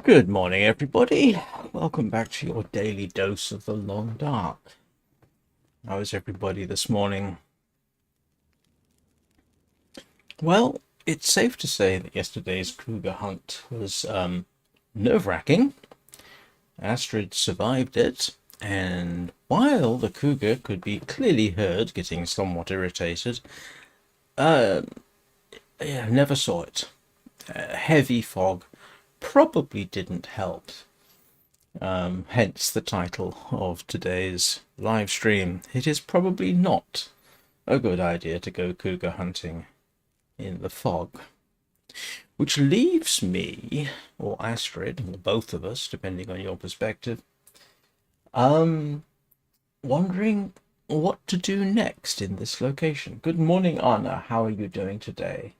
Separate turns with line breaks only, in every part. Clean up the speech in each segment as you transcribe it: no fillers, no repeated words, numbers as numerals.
Good morning, everybody. Welcome back to your daily dose of the long dark. How is everybody this morning? Well, it's safe to say that yesterday's cougar hunt was nerve-wracking. Astrid survived it, and while the cougar could be clearly heard getting somewhat irritated, never saw it. Heavy fog probably didn't help. Hence the title of today's live stream. It is probably not a good idea to go cougar hunting in the fog. Which leaves me, or Astrid, or both of us, depending on your perspective, wondering what to do next in this location. Good morning, Anna. How are you doing today?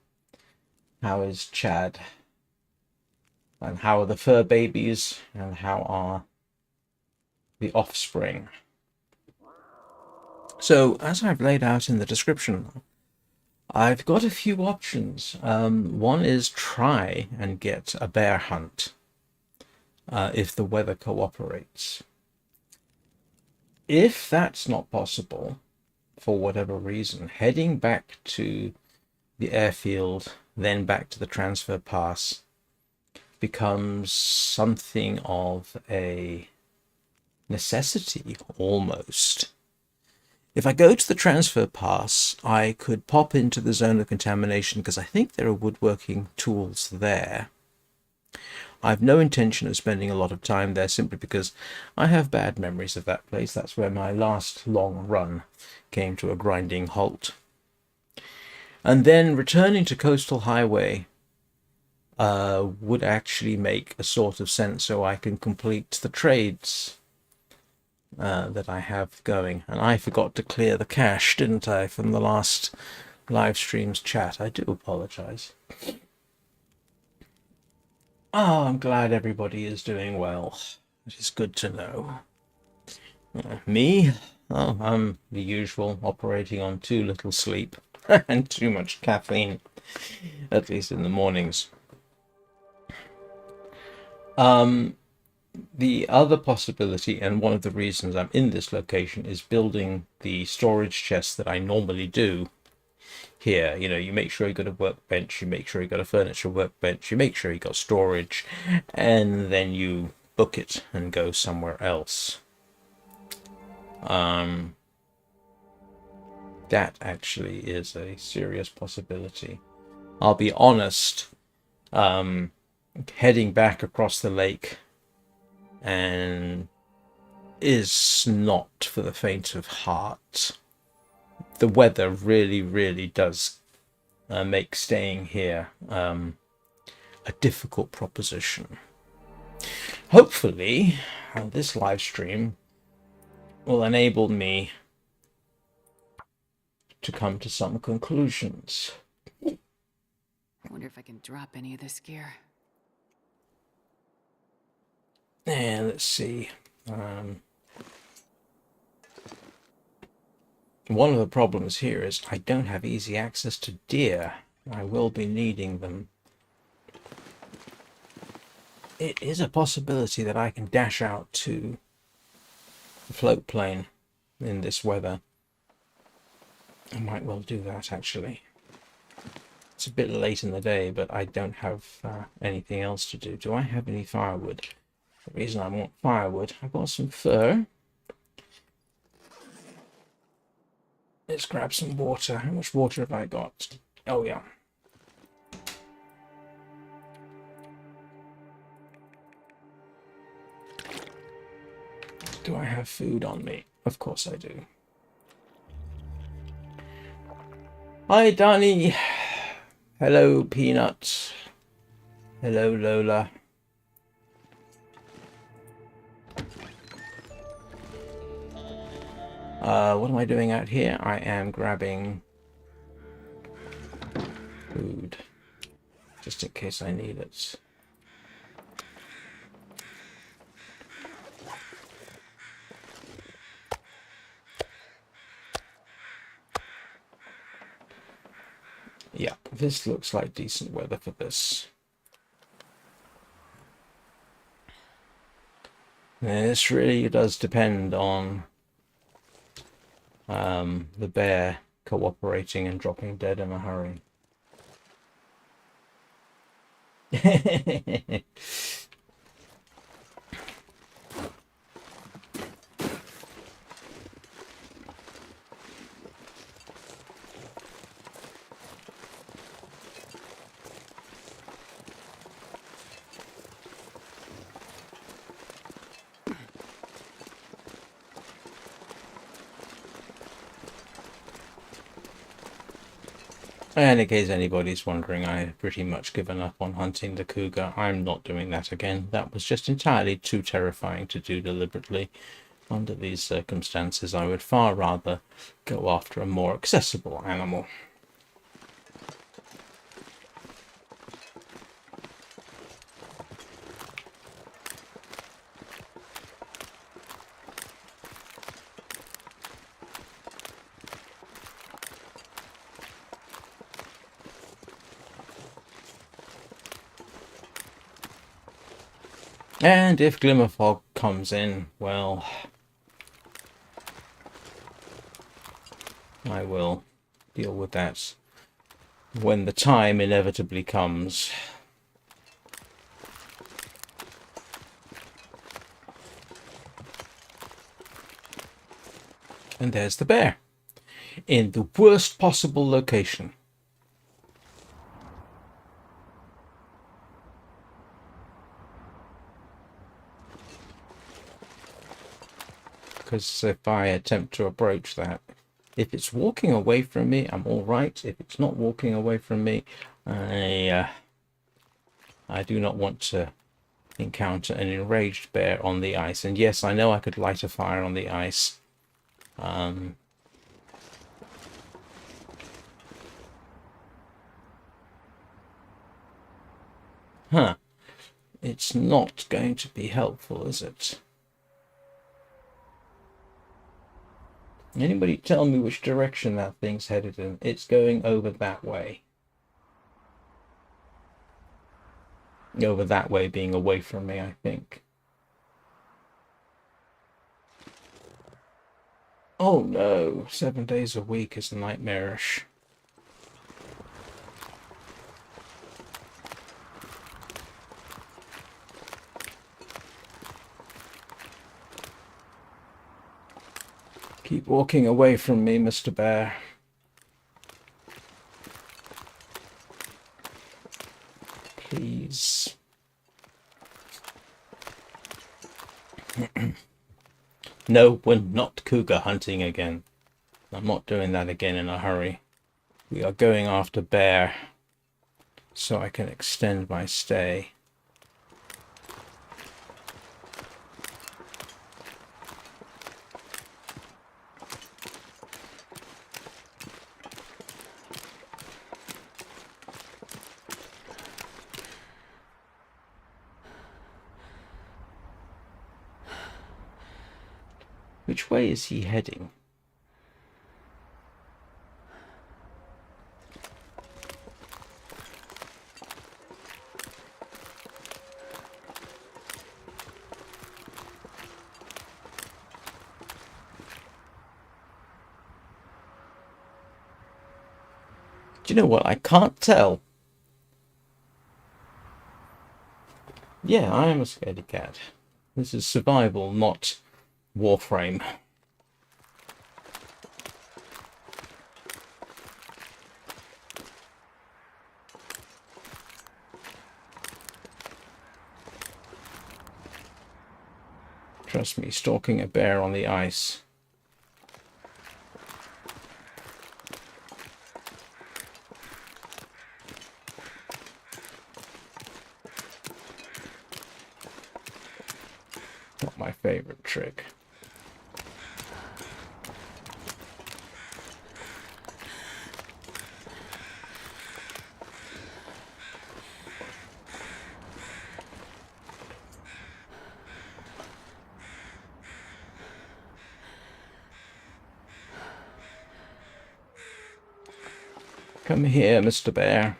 How is Chad? And how are the fur babies? And how are the offspring? So, as I've laid out in the description, I've got a few options. One is try and get a bear hunt if the weather cooperates. If that's not possible, for whatever reason, heading back to the airfield, then back to the transfer pass, becomes something of a necessity almost. If I go to the transfer pass, I could pop into the Zone of Contamination because I think there are woodworking tools there. I have no intention of spending a lot of time there simply because I have bad memories of that place. That's where my last long run came to a grinding halt. And then returning to Coastal Highway would actually make a sort of sense so I can complete the trades that I have going. And I forgot to clear the cache, didn't I, from the last live stream's chat. I do apologize. Oh, I'm glad everybody is doing well. It is good to know. Me? Oh, I'm the usual, operating on too little sleep and too much caffeine, at least in the mornings. The other possibility, and one of the reasons I'm in this location, is building the storage chest that I normally do here. You know, you make sure you got a workbench, you make sure you got a furniture workbench, you make sure you got storage, and then you book it and go somewhere else. That actually is a serious possibility. I'll be honest, heading back across the lake and is not for the faint of heart. The weather really does make staying here a difficult proposition. Hopefully, this live stream will enable me to come to some conclusions.
I wonder if I can drop any of this gear.
And let's see. One of the problems here is I don't have easy access to deer. I will be needing them. It is a possibility that I can dash out to the float plane in this weather. I might well do that, actually. It's a bit late in the day, but I don't have anything else to do. Do I have any firewood? The reason I want firewood, I've got some fur. Let's grab some water. How much water have I got? Oh, yeah. Do I have food on me? Of course I do. Hi, Danny. Hello, Peanut. Hello, Lola. What am I doing out here? I am grabbing food, just in case I need it. Yeah, this looks like decent weather for this. This really does depend on the bear cooperating and dropping dead in a hurry. And in case anybody's wondering, I've pretty much given up on hunting the cougar. I'm not doing that again. That was just entirely too terrifying to do deliberately. Under these circumstances, I would far rather go after a more accessible animal. And if Glimmerfog comes in, well, I will deal with that when the time inevitably comes. And there's the bear, in the worst possible location. Because if I attempt to approach that, if it's walking away from me, I'm all right. If it's not walking away from me, I do not want to encounter an enraged bear on the ice. And yes, I know I could light a fire on the ice. It's not going to be helpful, is it? Anybody tell me which direction that thing's headed in? It's going over that way. Over that way being away from me, I think. Oh no, 7 days a week is nightmarish. Keep walking away from me, Mr. Bear. Please. No, we're not cougar hunting again. I'm not doing that again in a hurry. We are going after bear so I can extend my stay. Which way is he heading? Do you know what? I can't tell. Yeah, I am a scaredy cat. This is survival, not Warframe. Trust me, stalking a bear on the ice. Not my favorite trick. Come here, Mr. Bear.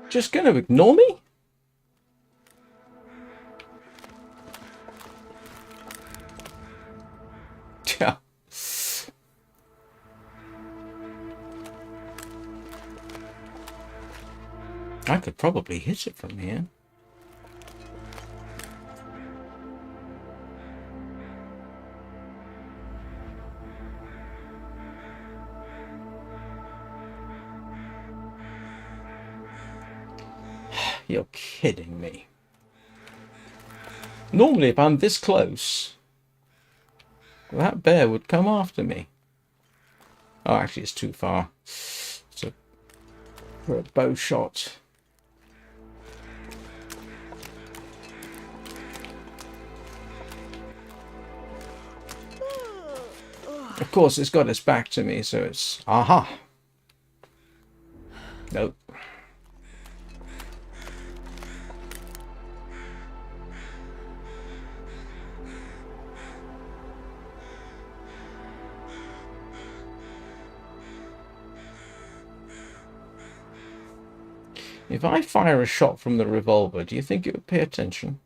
Just going to ignore me? Yeah. I could probably hit it from here. You're kidding me. Normally, if I'm this close, that bear would come after me. Oh, actually, it's too far. So, for a bow shot. Of course, it's got its back to me, so it's... Aha! Nope. If I fire a shot from the revolver, do you think it would pay attention?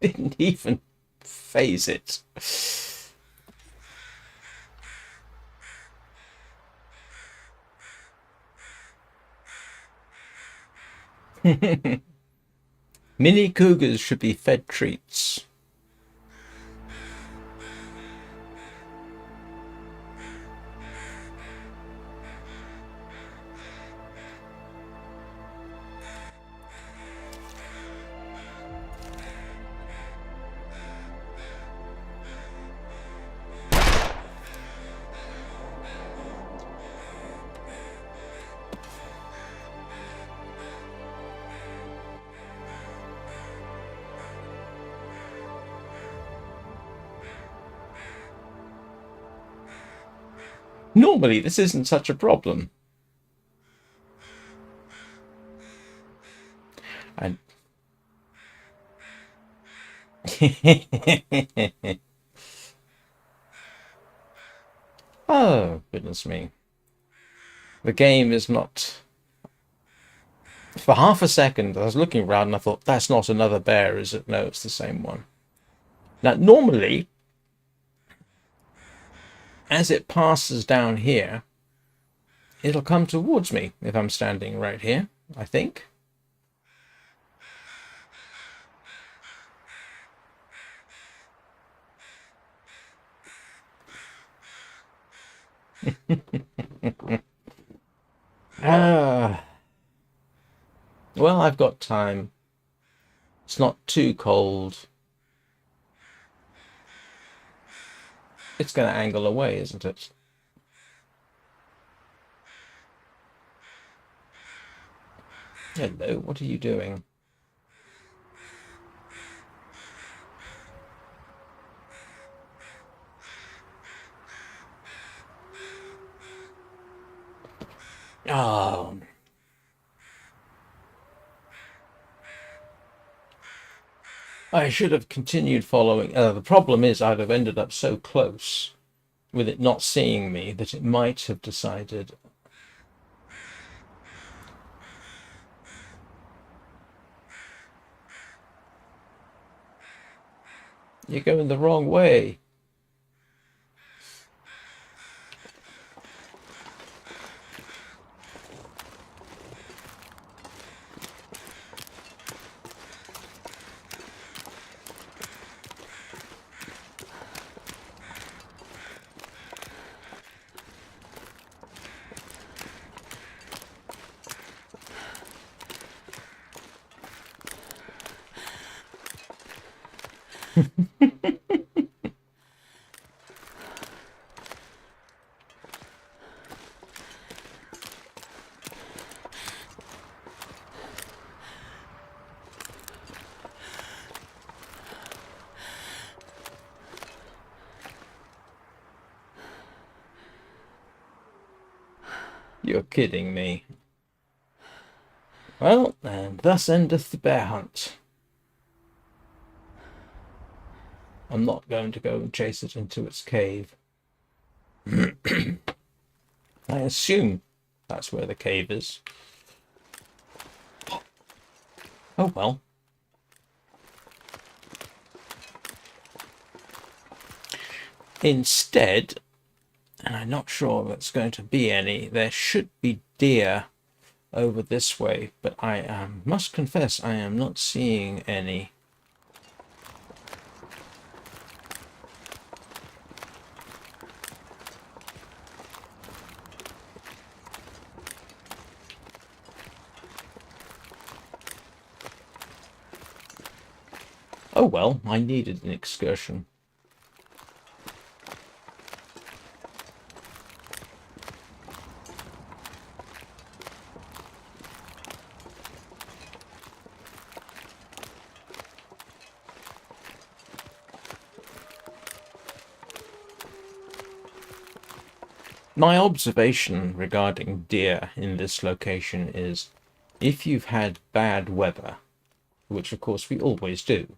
Didn't even phase it. Mini cougars should be fed treats. Normally, this isn't such a problem. And oh, goodness me. The game is not... For half a second, I was looking around and I thought, that's not another bear, is it? No, it's the same one. Now, normally, as it passes down here, it'll come towards me if I'm standing right here, I think. Well, I've got time. It's not too cold. It's going to angle away, isn't it? Hello, what are you doing? Oh. I should have continued following. The problem is I'd have ended up so close with it not seeing me that it might have decided... You're going the wrong way. You're kidding me. Well, and thus endeth the bear hunt. I'm not going to go and chase it into its cave. I assume that's where the cave is. Oh well. Instead, and I'm not sure there's going to be any, there should be deer over this way, but I must confess I am not seeing any. Oh well, I needed an excursion. My observation regarding deer in this location is if you've had bad weather, which of course we always do,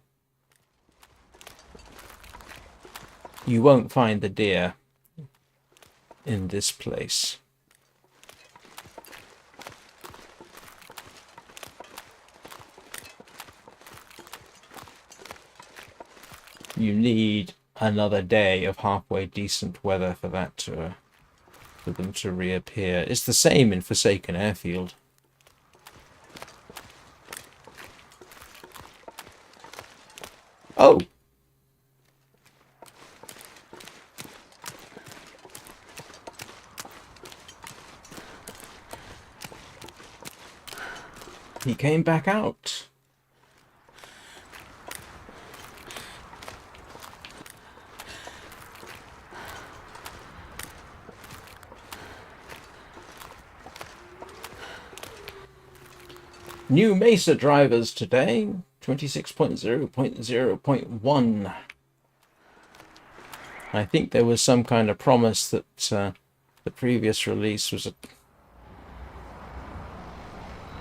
you won't find the deer in this place. You need another day of halfway decent weather for that to for them to reappear. It's the same in Forsaken Airfield. Oh! He came back out. New Mesa drivers today, 26.0.0.1. I think there was some kind of promise that the previous release was a...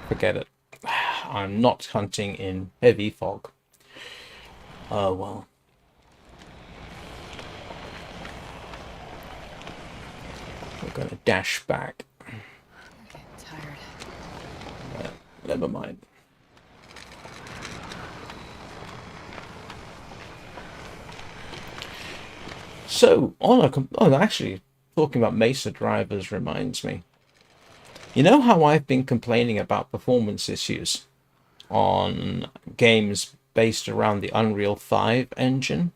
Forget it. I'm not hunting in heavy fog. Oh well. We're going to dash back.
I'm getting tired.
Never mind. So, actually, talking about Mesa drivers reminds me. You know how I've been complaining about performance issues on games based around the Unreal 5 engine?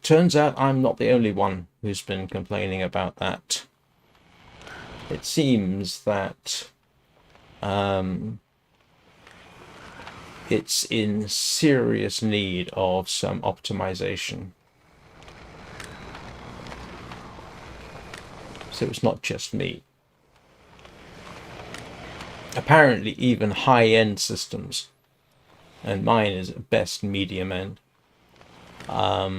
Turns out I'm not the only one who's been complaining about that. It seems that it's in serious need of some optimization. So it's not just me. Apparently even high-end systems, and mine is at best medium end, are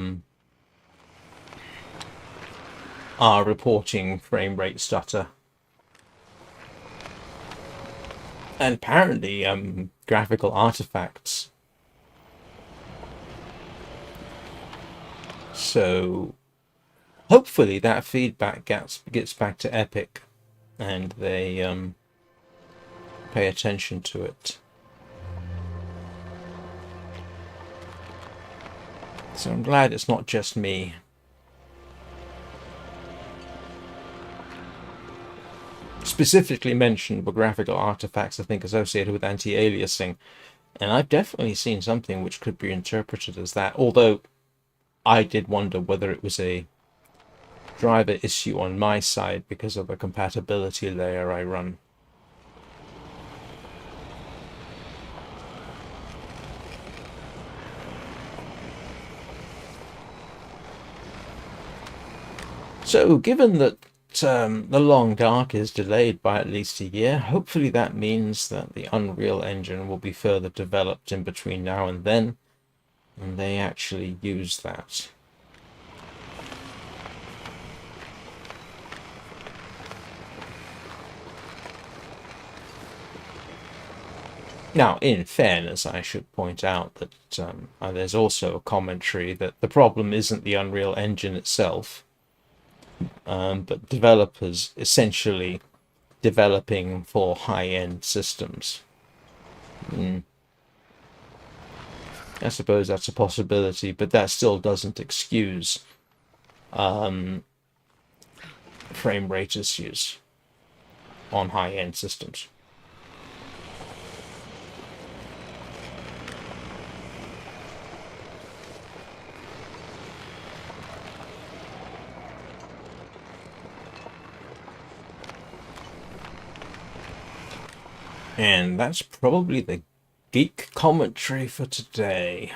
reporting frame rate stutter. And apparently graphical artifacts. So hopefully that feedback gets back to Epic and they pay attention to it. So I'm glad it's not just me. Specifically mentioned were graphical artifacts, I think, associated with anti-aliasing. And I've definitely seen something which could be interpreted as that, although I did wonder whether it was a driver issue on my side because of a compatibility layer I run. So, given that the Long Dark is delayed by at least a year, hopefully that means that the Unreal Engine will be further developed in between now and then, and they actually use that. Now, in fairness, I should point out that there's also a commentary that the problem isn't the Unreal Engine itself, but developers essentially developing for high-end systems. I suppose that's a possibility, but that still doesn't excuse frame rate issues on high-end systems. And that's probably the geek commentary for today.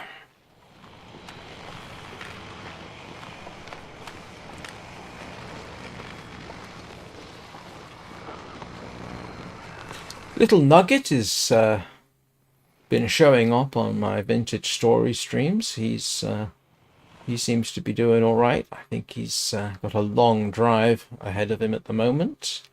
Little Nugget is been showing up on my vintage story streams. He seems to be doing all right. I think he's got a long drive ahead of him at the moment.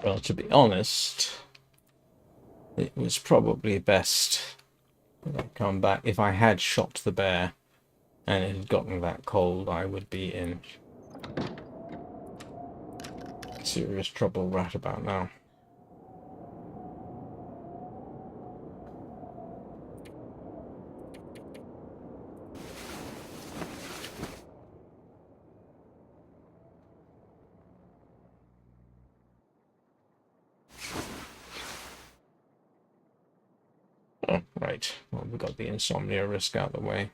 Well, to be honest, it was probably best that I come back. If I had shot the bear and it had gotten that cold, I would be in serious trouble right about now. Oh, right. Well, we got the insomnia risk out of the way.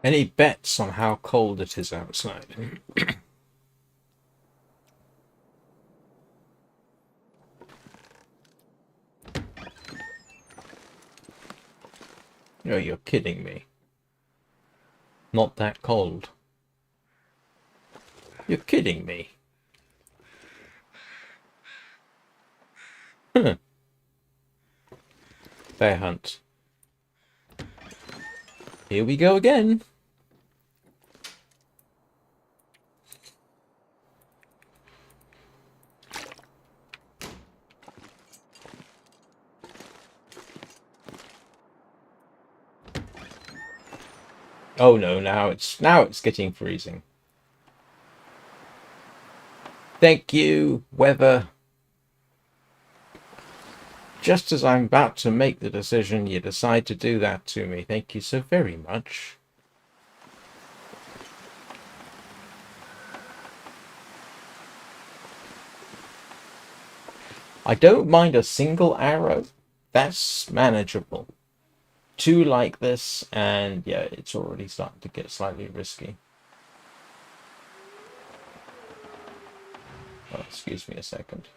Any bets on how cold it is outside? Oh, you're kidding me. Not that cold. You're kidding me. Huh. Bear hunt. Here we go again. Oh no, now it's getting freezing. Thank you, weather. Just as I'm about to make the decision, you decide to do that to me. Thank you so very much. I don't mind a single arrow. That's manageable. Two like this, and yeah, it's already starting to get slightly risky. Oh, excuse me a second.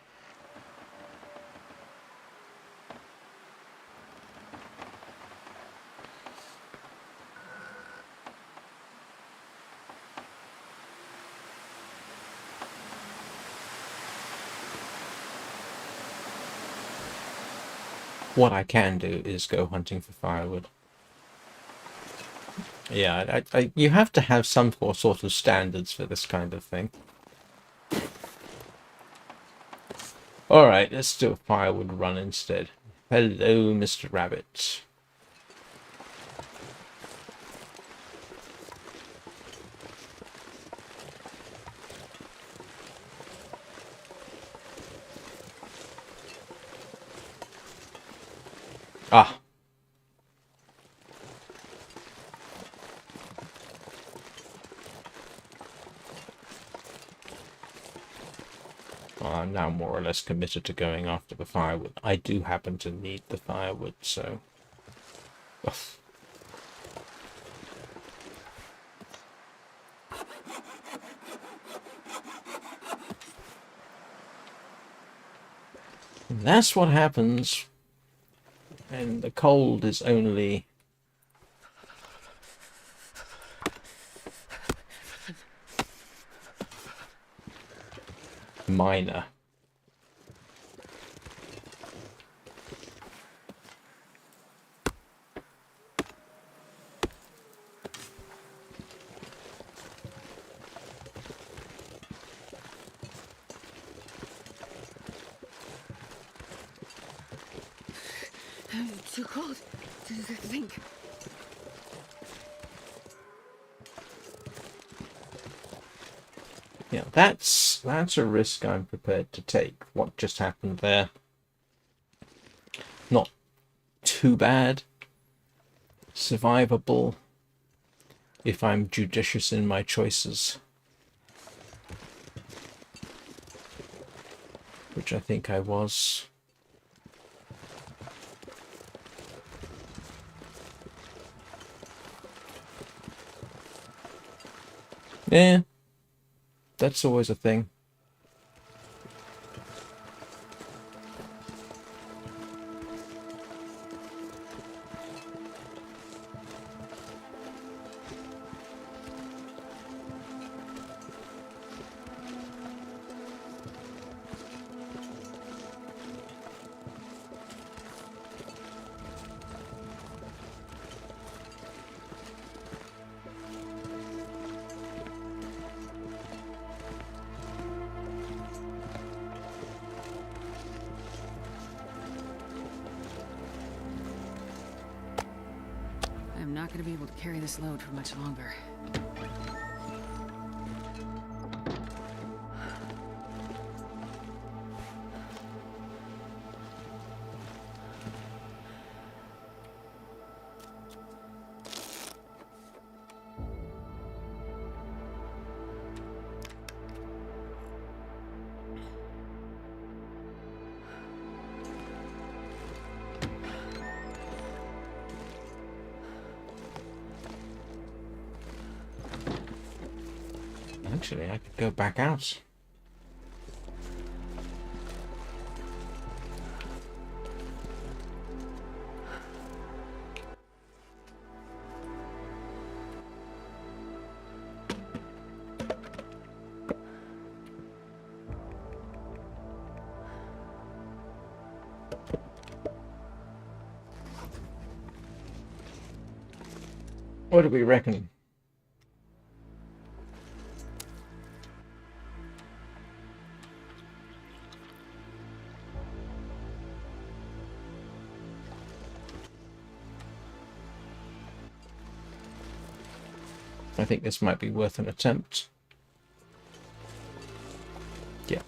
What I can do is go hunting for firewood. Yeah, you have to have some sort of standards for this kind of thing. Alright, let's do a firewood run instead. Hello, Mr. Rabbit. Ah. Well, I'm now more or less committed to going after the firewood. I do happen to need the firewood, so... Ugh. And that's what happens when the cold is only minor.
Too cold to think.
Yeah, that's a risk I'm prepared to take. What just happened there? Not too bad. Survivable if I'm judicious in my choices. Which I think I was. Yeah, that's always a thing.
I'm not gonna be able to carry this load for much longer.
Actually, I could go back out. What do we reckon? I think this might be worth an attempt. Yeah.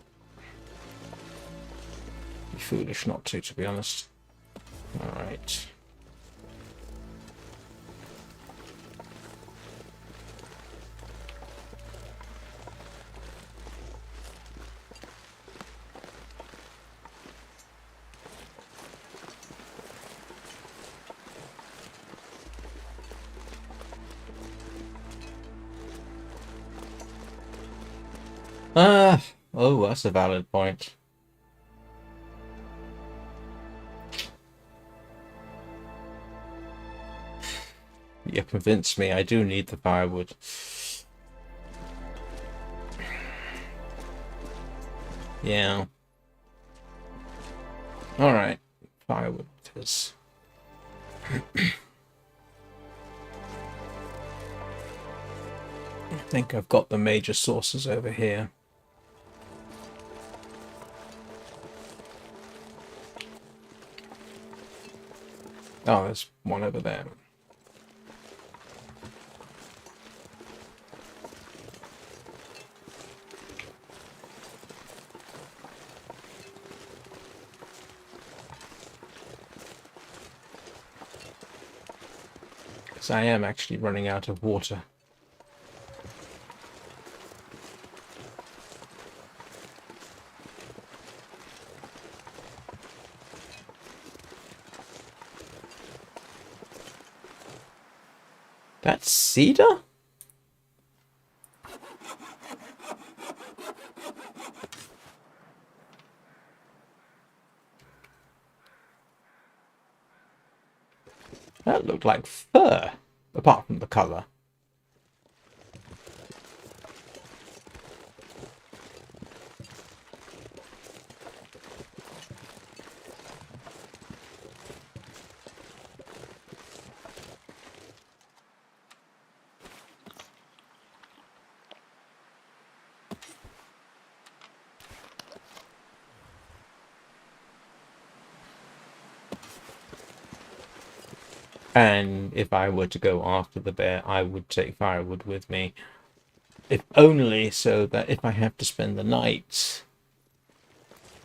Be foolish not to be honest. Alright. Oh, that's a valid point. You convinced me. I do need the firewood. Yeah. Alright. Firewood it is. I think I've got the major sources over here. Oh, there's one over there. Because I am actually running out of water. That's cedar? That looked like fur, apart from the colour. And if I were to go after the bear, I would take firewood with me. If only so that if I have to spend the night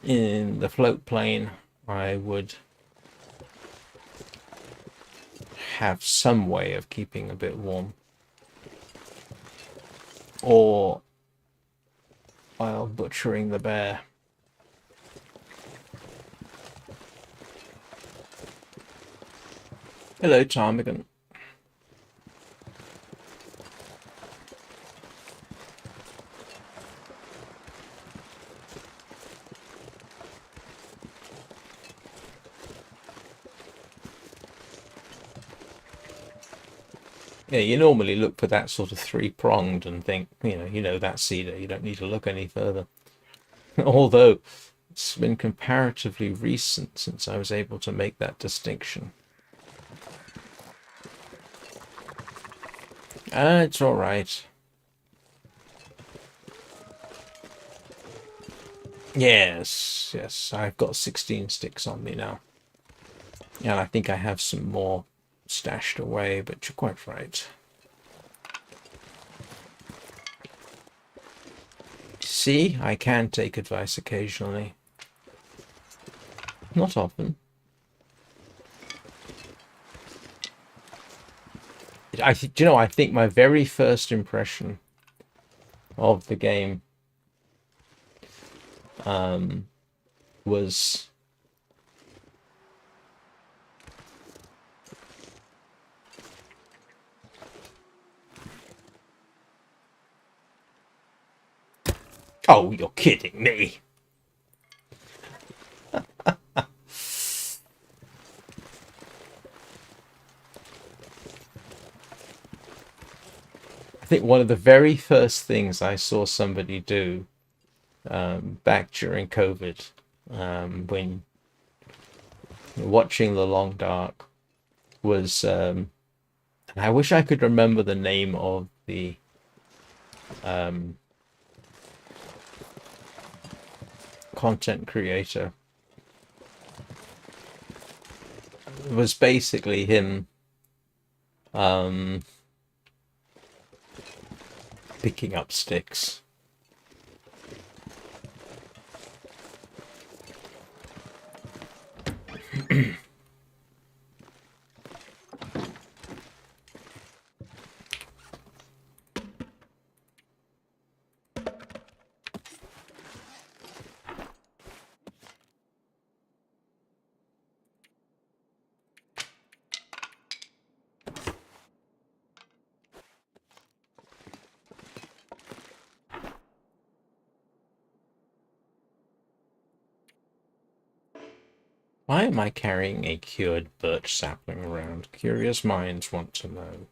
in the float plane, I would have some way of keeping a bit warm. Or while butchering the bear. Hello, Ptarmigan. Yeah, you normally look for that sort of three-pronged and think, you know that's cedar. You don't need to look any further. Although it's been comparatively recent since I was able to make that distinction. It's all right. Yes, I've got 16 sticks on me now. And I think I have some more stashed away, but you're quite right. See, I can take advice occasionally. Not often. I think my very first impression of the game was oh, you're kidding me. I think one of the very first things I saw somebody do back during COVID, when watching The Long Dark, was I wish I could remember the name of the um, content creator. It was basically him picking up sticks. Why am I carrying a cured birch sapling around? Curious minds want to know.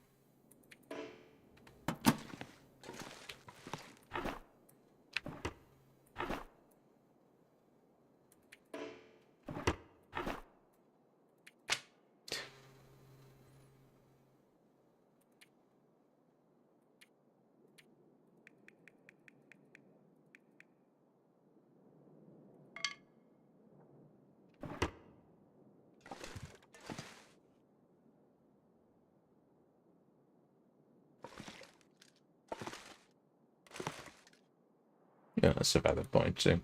Yeah, that's a valid point too. In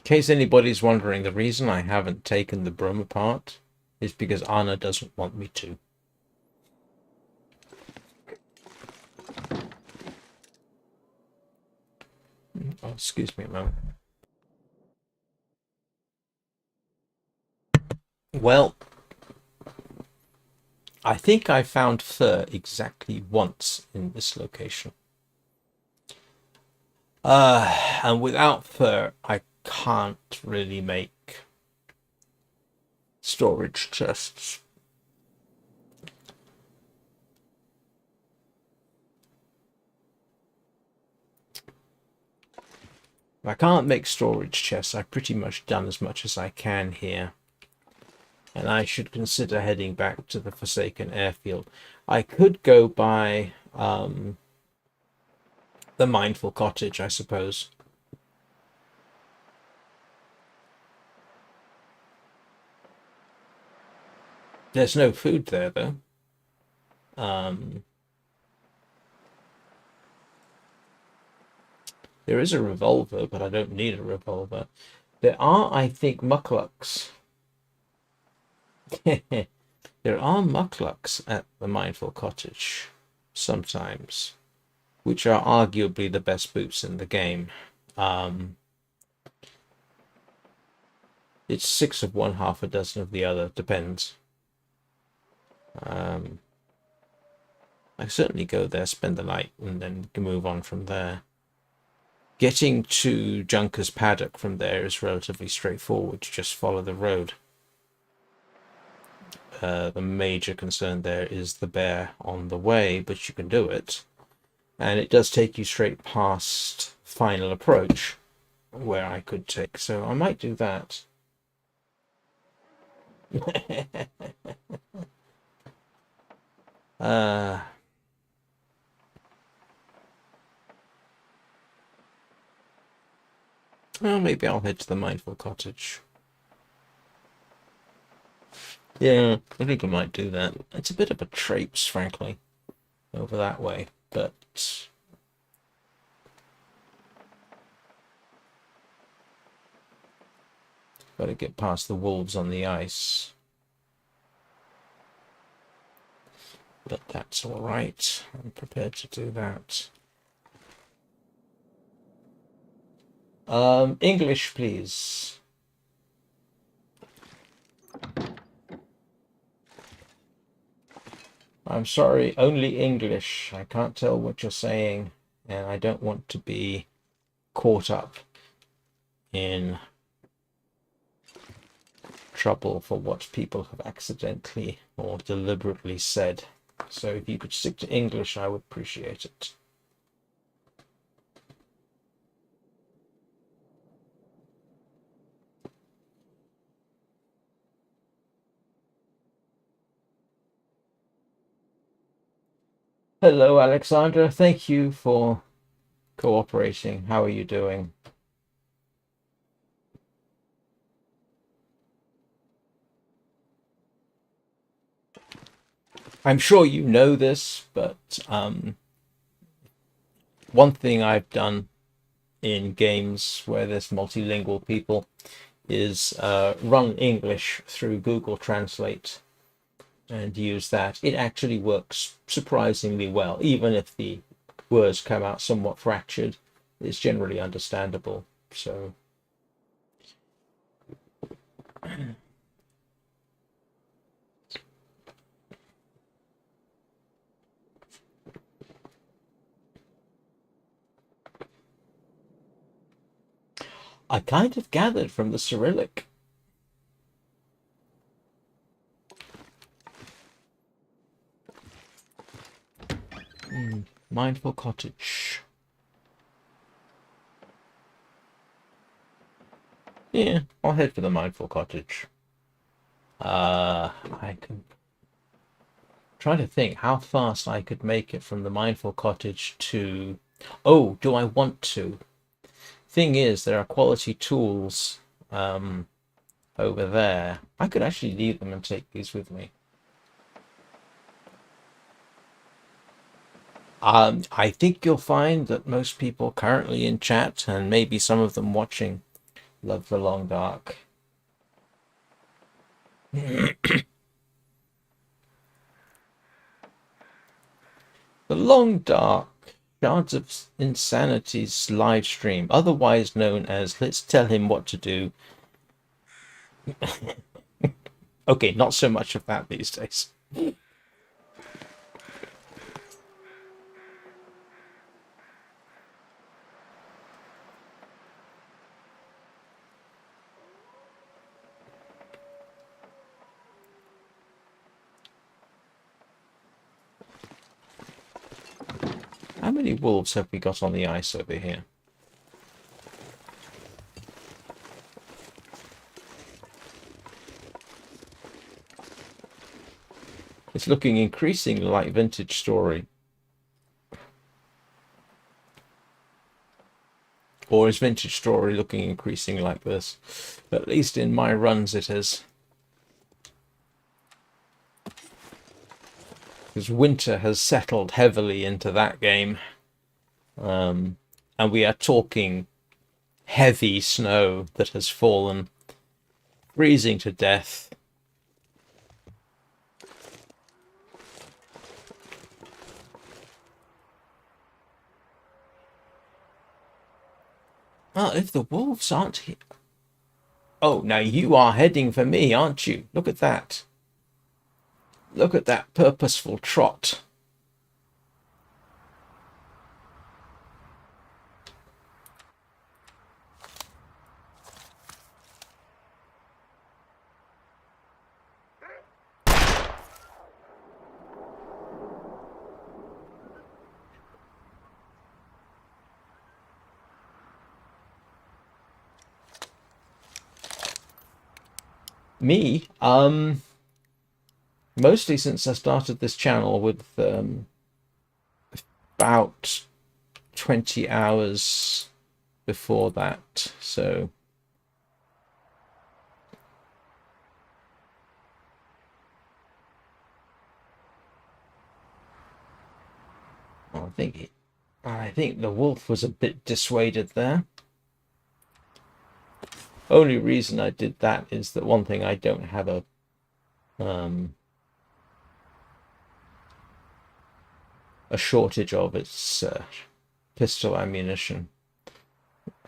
case anybody's wondering, the reason I haven't taken the broom apart is because Anna doesn't want me to. Oh, excuse me a moment. Well, I think I found fur exactly once in this location. And without fur, I can't really make storage chests. If I can't make storage chests, I've pretty much done as much as I can here. And I should consider heading back to the Forsaken Airfield. I could go by the Mindful Cottage, I suppose. There's no food there, though. There is a revolver, but I don't need a revolver. There are, I think, mucklucks. There are mucklucks at the Mindful Cottage sometimes, which are arguably the best boots in the game. It's 6 of one, half a dozen of the other, depends. I certainly go there, spend the night, and then move on from there. Getting to Junker's Paddock from there is relatively straightforward. Just follow the road. The major concern there is the bear on the way, but you can do it. And it does take you straight past Final Approach, where I could take. So I might do that. Well, maybe I'll head to the Mindful Cottage. Yeah, I think I might do that. It's a bit of a traipse, frankly, over that way, but got to get past the wolves on the ice. But that's all right. I'm prepared to do that. English, please. I'm sorry, only English. I can't tell what you're saying, and I don't want to be caught up in trouble for what people have accidentally or deliberately said. So if you could stick to English, I would appreciate it. Hello, Alexandra. Thank you for cooperating. How are you doing? I'm sure you know this, but one thing I've done in games where there's multilingual people is run English through Google Translate and use that. It actually works surprisingly well, even if the words come out somewhat fractured. It's generally understandable. So I kind of gathered from the Cyrillic. Mindful Cottage. Yeah, I'll head for the Mindful Cottage. I can try to think how fast I could make it from the Mindful Cottage to. Oh, do I want to? Thing is, there are quality tools over there. I could actually leave them and take these with me. I think you'll find that most people currently in chat, and maybe some of them watching, love the Long Dark. The Long Dark, Shards of Insanity's live stream, otherwise known as Let's Tell Him What to Do. Okay, not so much of that these days. How many wolves have we got on the ice over here? It's looking increasingly like Vintage Story. Or is Vintage Story looking increasingly like this? At least in my runs it is. Because winter has settled heavily into that game. And we are talking heavy snow that has fallen, freezing to death. Well, if the wolves aren't here... Oh, now you are heading for me, aren't you? Look at that. Look at that purposeful trot. Me, mostly since I started this channel with about 20 hours before that, so I think the wolf was a bit dissuaded there. Only reason I did that is that one thing I don't have a shortage of its pistol ammunition.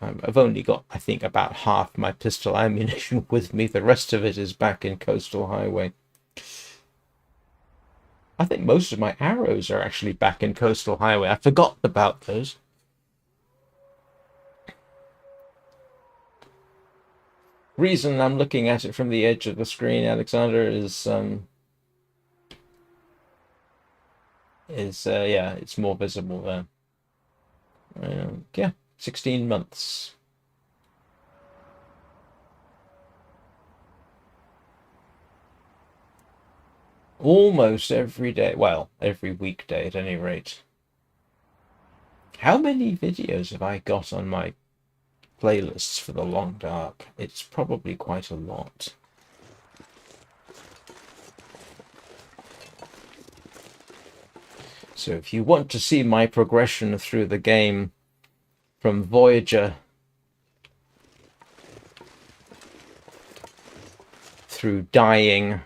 I've only got, I think, about half my pistol ammunition with me. The rest of it is back in Coastal Highway. I think most of my arrows are actually back in Coastal Highway. I forgot about those. Reason I'm looking at it from the edge of the screen, Alexander, is yeah, it's more visible there. Yeah, 16 months. almost every day. Well, every weekday at any rate. How many videos have I got on my playlists for the Long Dark? It's probably quite a lot. So if you want to see my progression through the game from Voyager through Dying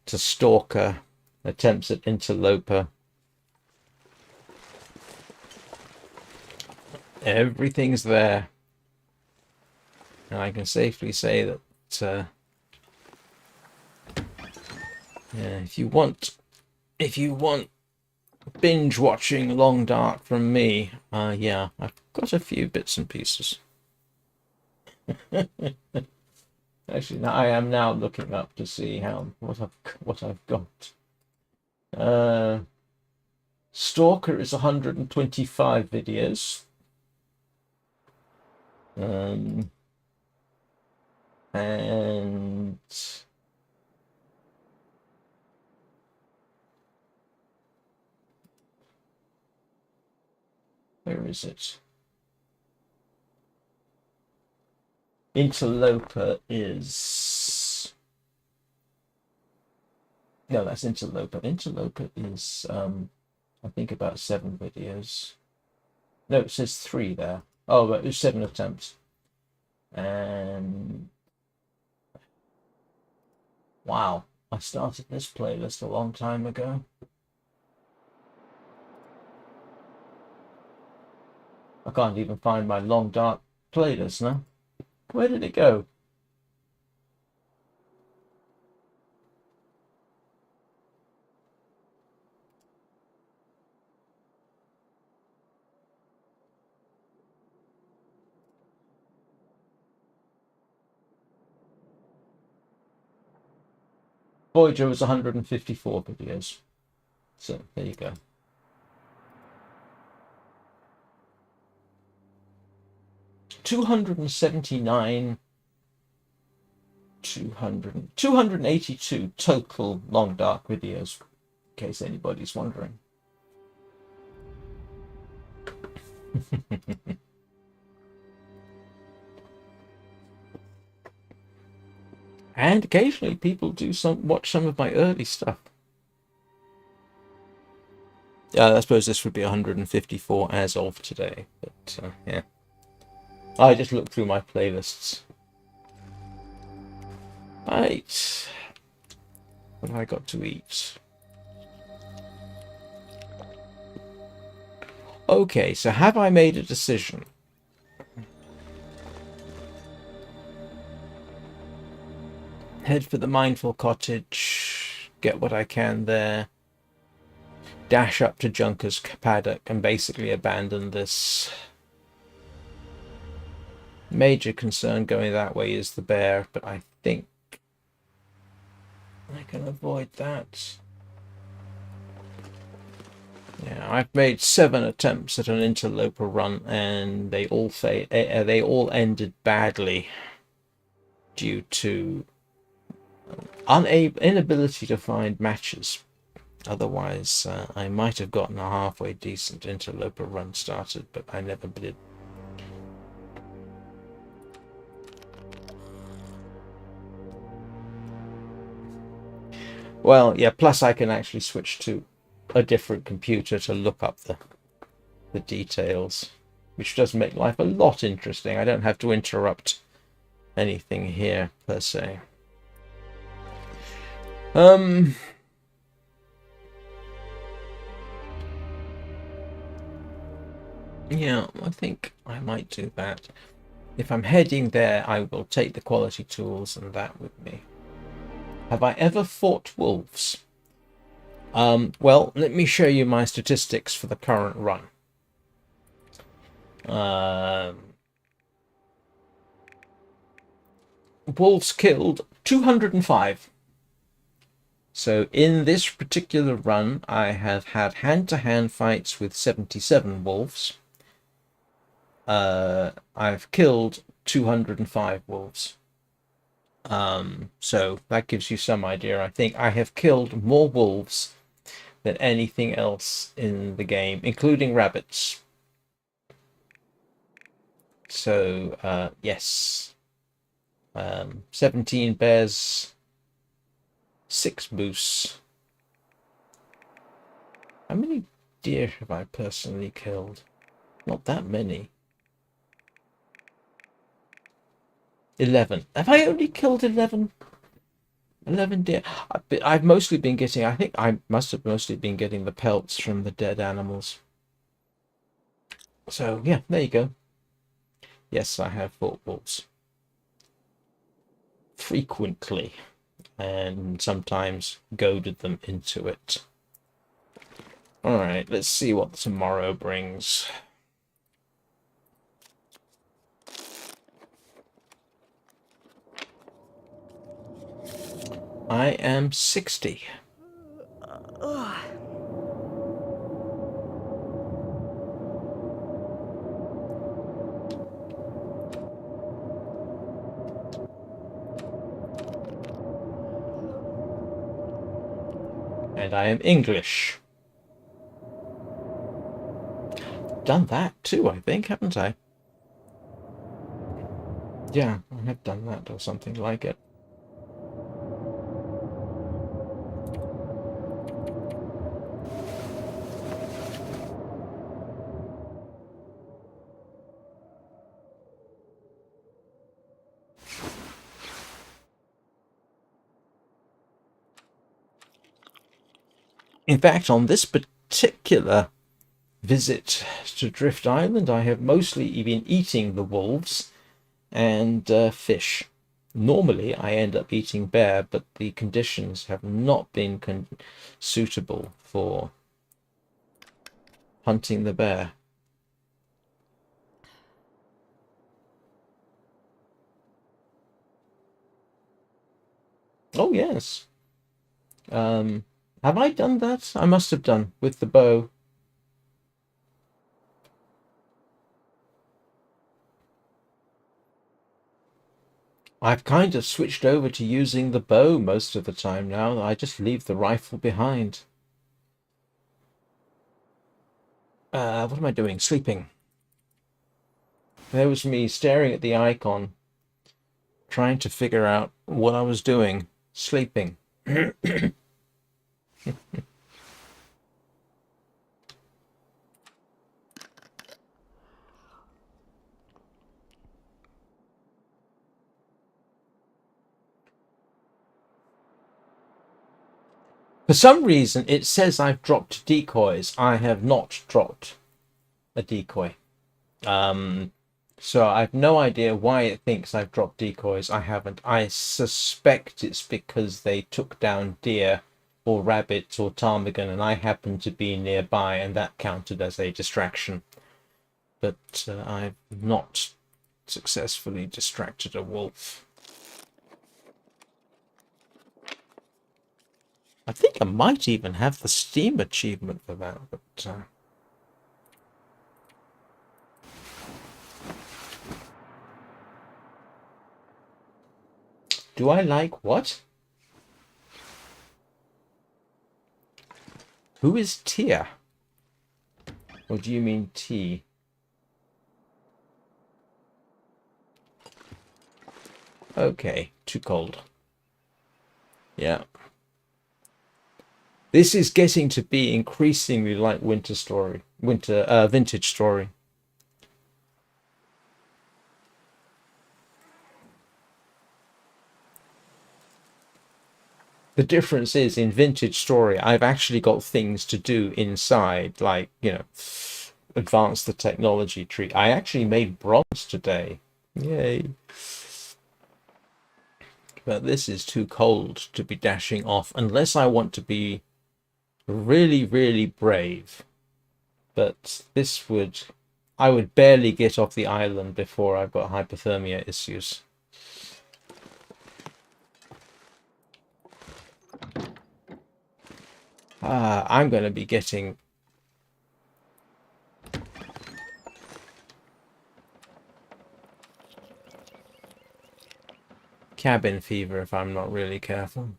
to Stalker, attempts at Interloper, everything's there. And I can safely say that yeah, if you want binge watching Long Dark from me, yeah, I've got a few bits and pieces. Actually, I am now looking up to see what I've got. Stalker is 125 videos. And where is it? Interloper is... No, that's Interloper. Interloper is, I think about 7 videos. No, it says 3 there. Oh, but it was 7 attempts. And... wow, I started this playlist a long time ago. I can't even find my Long Dark playlist now. Where did it go? Voyager was 154 videos. So there you go. $279, 282 total Long Dark videos, in case anybody's wondering. And occasionally people do watch some of my early stuff. I suppose this would be 154 as of today, but yeah. I just looked through my playlists. Right. What have I got to eat? Okay, so have I made a decision? Head for the Mindful Cottage, get what I can there, dash up to Junker's paddock and basically abandon this. Major concern going that way is the bear, but I think I can avoid that. Yeah, I've made 7 attempts at an interloper run, and they all ended badly due to inability to find matches. Otherwise, I might have gotten a halfway decent interloper run started, but I never did. Well, yeah, plus I can actually switch to a different computer to look up the details, which does make life a lot interesting. I don't have to interrupt anything here, per se. Yeah, I think I might do that. If I'm heading there, I will take the quality tools and that with me. Have I ever fought wolves? Well, let me show you my statistics for the current run. Wolves killed 205. So in this particular run, I have had hand-to-hand fights with 77 wolves. I've killed 205 wolves. So that gives you some idea. I think I have killed more wolves than anything else in the game, including rabbits. So, yes. 17 bears, 6 moose. How many deer have I personally killed? Not that many. 11. Have I only killed 11? 11 deer. I've mostly been getting, I think I must have mostly been getting the pelts from the dead animals. So, yeah, there you go. Yes, I have fought wolves. Frequently. And sometimes goaded them into it. Alright, let's see what tomorrow brings. I am 60. And I am English. Done that too, I think, haven't I? Yeah, I have done that or something like it. In fact, on this particular visit to Drift Island, I have mostly been eating the wolves and fish. Normally, I end up eating bear, but the conditions have not been suitable for hunting the bear. Oh, yes. Have I done that? I must have done with the bow. I've kind of switched over to using the bow most of the time now. I just leave the rifle behind. What am I doing? Sleeping. There was me staring at the icon, trying to figure out what I was doing. Sleeping. For some reason, it says I've dropped decoys. I have not dropped a decoy. So I've no idea why it thinks I've dropped decoys. I haven't. I suspect it's because they took down deer or rabbits or ptarmigan and I happened to be nearby and that counted as a distraction. But I've not successfully distracted a wolf. I think I might even have the Steam achievement for that, but do I like what? Who is Tia? Or do you mean tea? Okay, too cold. Yeah. This is getting to be increasingly like Vintage Story. The difference is in Vintage Story, I've actually got things to do inside, like, advance the technology tree. I actually made bronze today. Yay. But this is too cold to be dashing off unless I want to be really, really brave. But I would barely get off the island before I've got hypothermia issues. I'm going to be getting... cabin fever if I'm not really careful.
Man,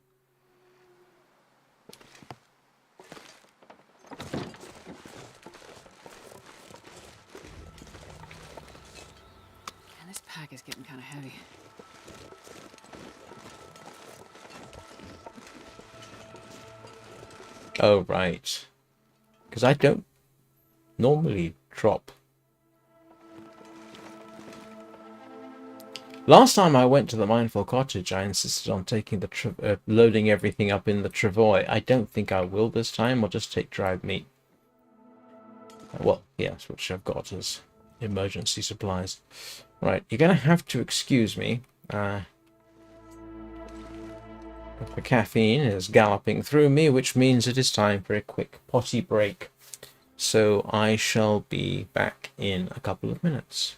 this pack is getting kind of heavy.
Oh, right. Because I don't normally drop. Last time I went to the Mindful Cottage, I insisted on taking the loading everything up in the travois. I don't think I will this time. I'll just take dried meat. Well, yes, which I've got as emergency supplies. Right, you're going to have to excuse me. The caffeine is galloping through me, which means it is time for a quick potty break. So I shall be back in a couple of minutes.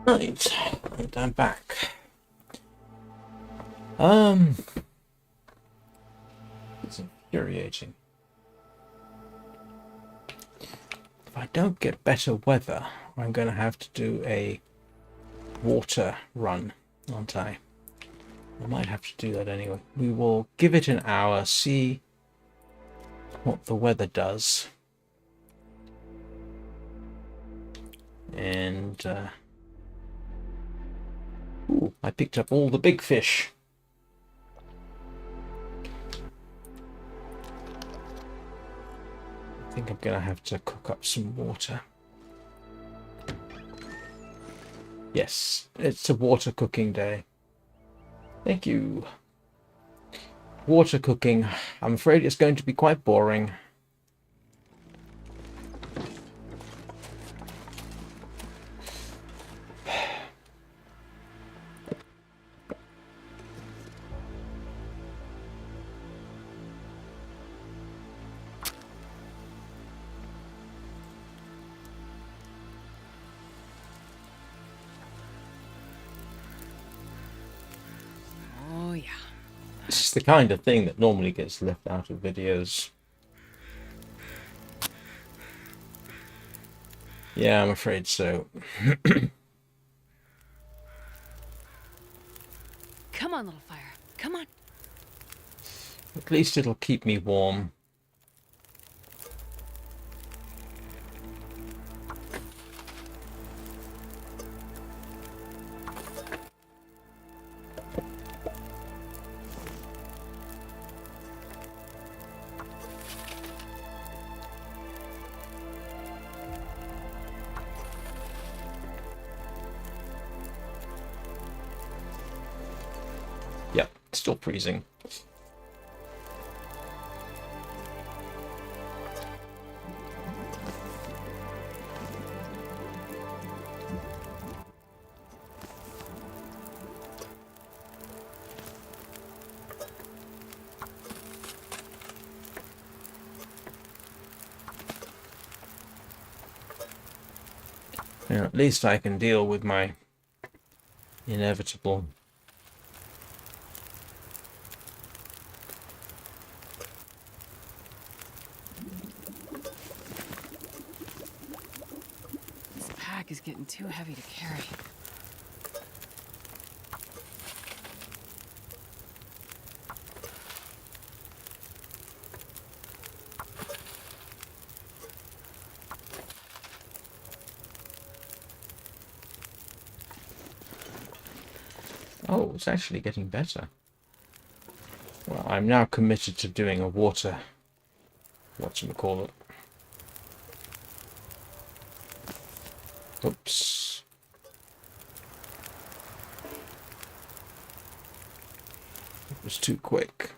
Right, and I'm back. It's infuriating. If I don't get better weather, I'm going to have to do a water run, aren't I? I might have to do that anyway. We will give it an hour, see what the weather does. And, ooh, I picked up all the big fish. I think I'm going to have to cook up some water. Yes, it's a water cooking day. Thank you. water cooking. I'm afraid it's going to be quite boring.
Oh, yeah.
This is the kind of thing that normally gets left out of videos. Yeah, I'm afraid so.
Come on, little fire. Come on.
At least it'll keep me warm. Yep, still freezing. Yeah, at least I can deal with my inevitable.
This pack is getting too heavy to carry.
Oh, it's actually getting better. Well, I'm now committed to doing a water, whatchamacallit. Oops. It was too quick.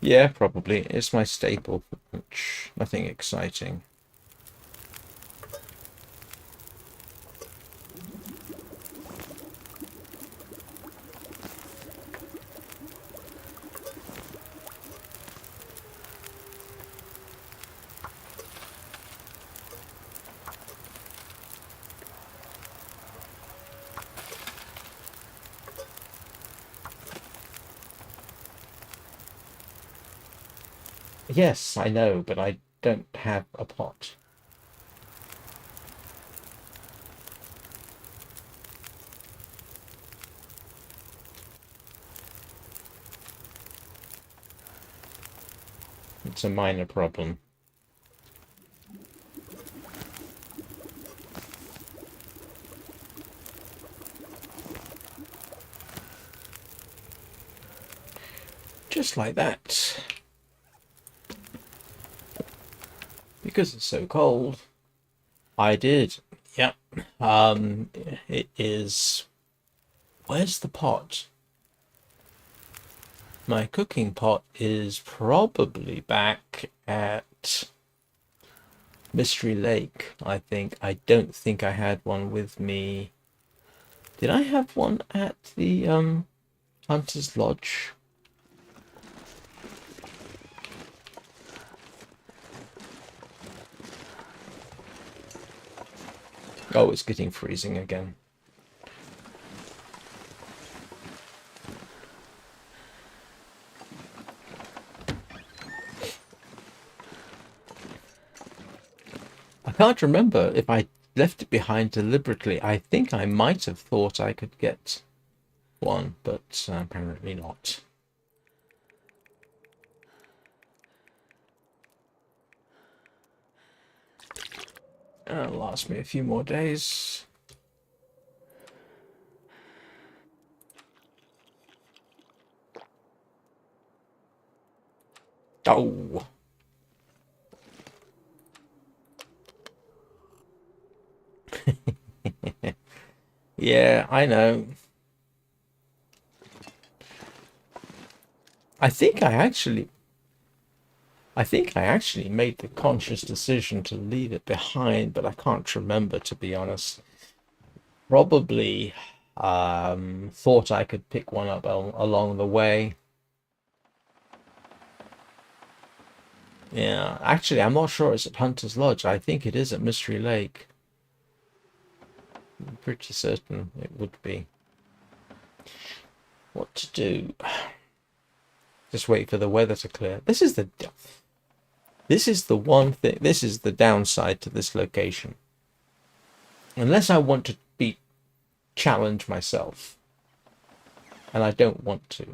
Yeah, probably. It's my staple for lunch. Nothing exciting. Yes, I know, but I don't have a pot. It's a minor problem. Just like that. Because it's so cold, I did. Yep. It is. Where's the pot? My cooking pot is probably back at Mystery Lake, I think. I don't think I had one with me. Did I have one at the Hunter's Lodge? Oh, it's getting freezing again. I can't remember if I left it behind deliberately. I think I might have thought I could get one, but apparently not. It'll last me a few more days. Oh. Yeah, I know. I think I actually made the conscious decision to leave it behind, but I can't remember, to be honest. Probably thought I could pick one up along the way. Yeah, actually, I'm not sure it's at Hunter's Lodge. I think it is at Mystery Lake. I'm pretty certain it would be. What to do? Just wait for the weather to clear. This is the one thing. This is the downside to this location. Unless I want to challenge myself, and I don't want to.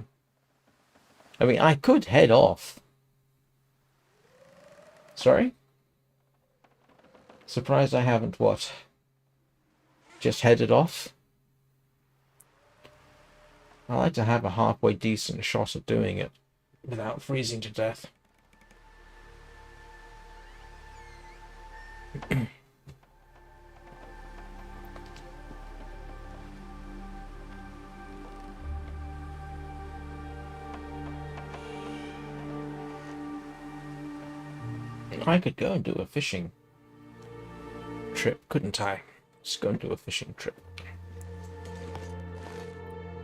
I mean, I could head off. Sorry? Surprised I haven't what? Just headed off? I like to have a halfway decent shot at doing it without freezing to death. I could go and do a fishing trip, couldn't I? Just go and do a fishing trip.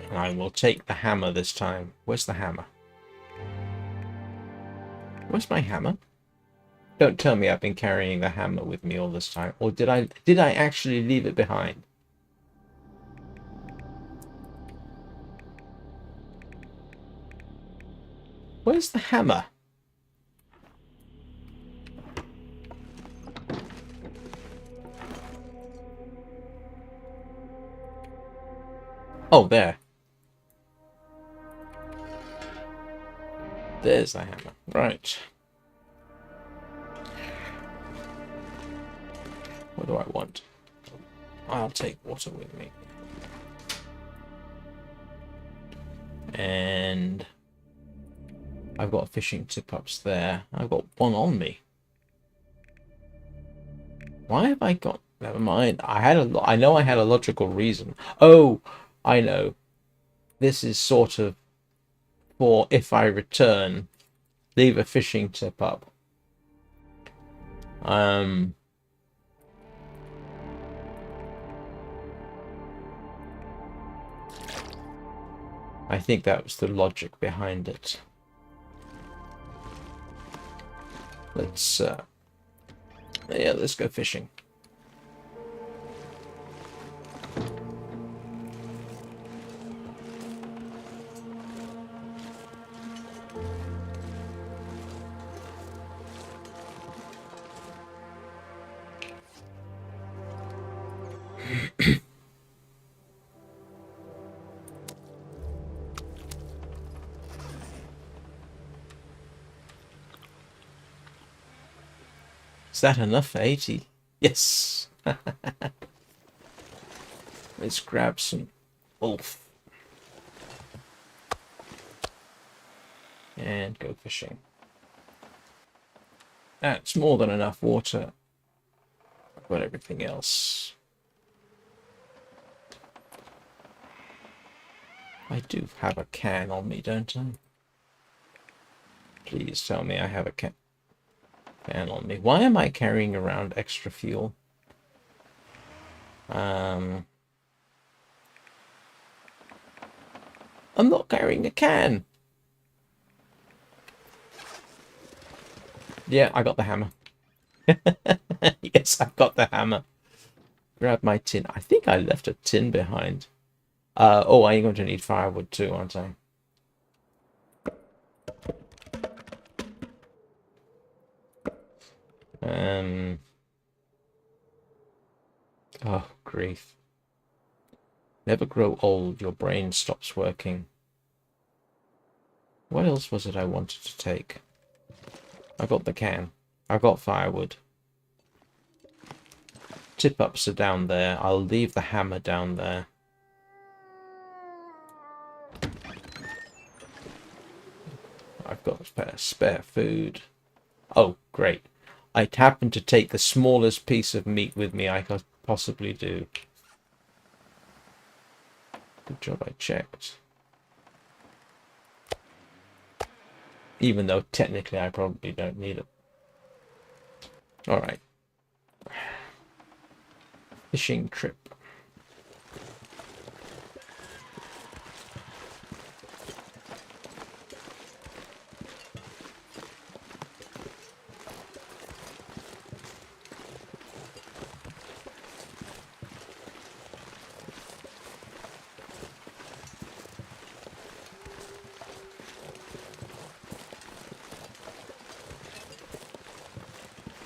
And I will take the hammer this time. Where's the hammer? Where's my hammer? Don't tell me I've been carrying the hammer with me all this time. Or did I actually leave it behind? Where's the hammer? Oh, there. There's the hammer. Right. What do I want? I'll take water with me. And I've got fishing tip-ups there. I've got one on me. Why have I got... Never mind. I know I had a logical reason. Oh, I know. This is sort of for if I return, leave a fishing tip-up. I think that was the logic behind it. Let's go fishing. Is that enough for 80? Yes. Let's grab some wolf and go fishing. That's more than enough water. I've got everything else. I do have a can on me, don't I? Please tell me I have a can on me. Why am I carrying around extra fuel? I'm not carrying a can. Yeah, I got the hammer. Yes, I've got the hammer. Grab my tin. I think I left a tin behind. Oh, I'm going to need firewood too, aren't I? Oh, grief. Never grow old, your brain stops working. What else was it I wanted to take? I got the can. I got firewood. tip-ups are down there. I'll leave the hammer down there. I've got spare food. Oh, great. I happened to take the smallest piece of meat with me I could possibly do. Good job I checked. Even though technically I probably don't need it. Alright. Fishing trip.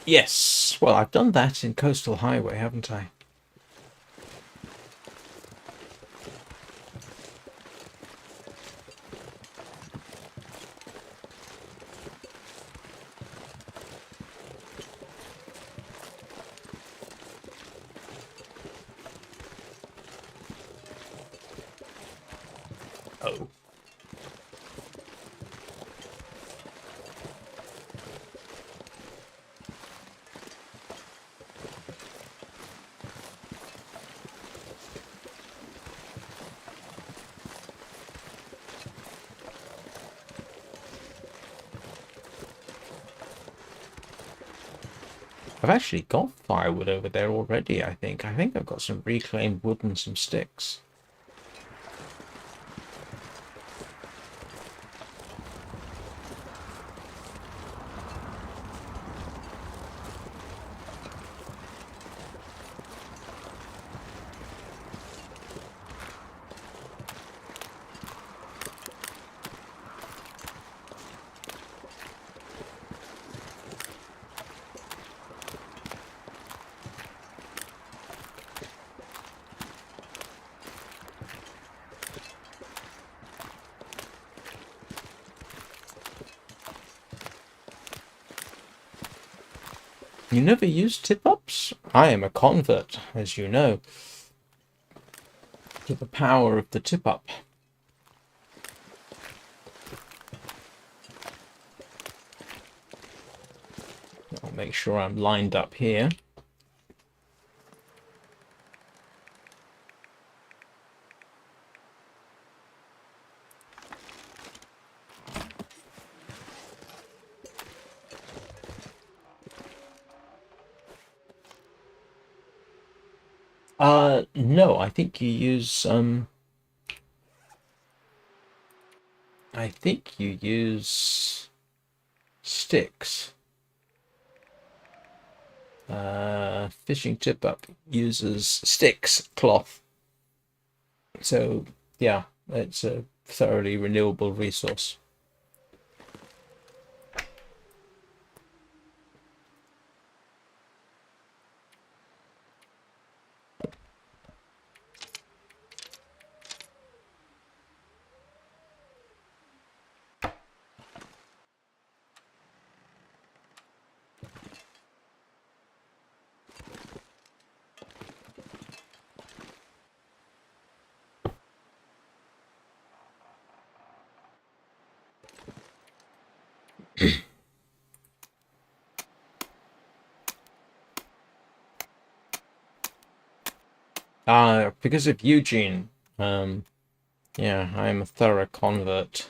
Yes. Well, I've done that in Coastal Highway, haven't I? Oh. I've actually got firewood over there already, I think. I think I've got some reclaimed wood and some sticks. You never use tip-ups? I am a convert, as you know, to the power of the tip-up. I'll make sure I'm lined up here. No, I think you use I think you use sticks. Fishing tip-up uses sticks, cloth. So yeah, it's a thoroughly renewable resource. Because of Eugene, yeah, I'm a thorough convert.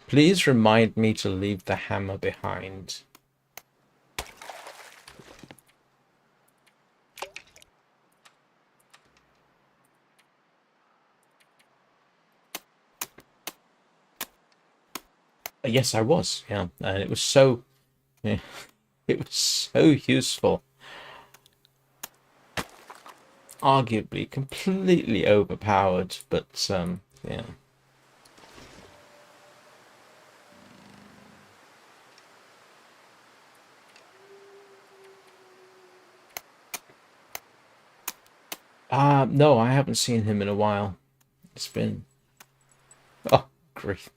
Please remind me to leave the hammer behind. Yes, I was. Yeah, and it was so, yeah, it was so useful. Arguably completely overpowered, but yeah. No, I haven't seen him in a while. It's been... Oh, grief.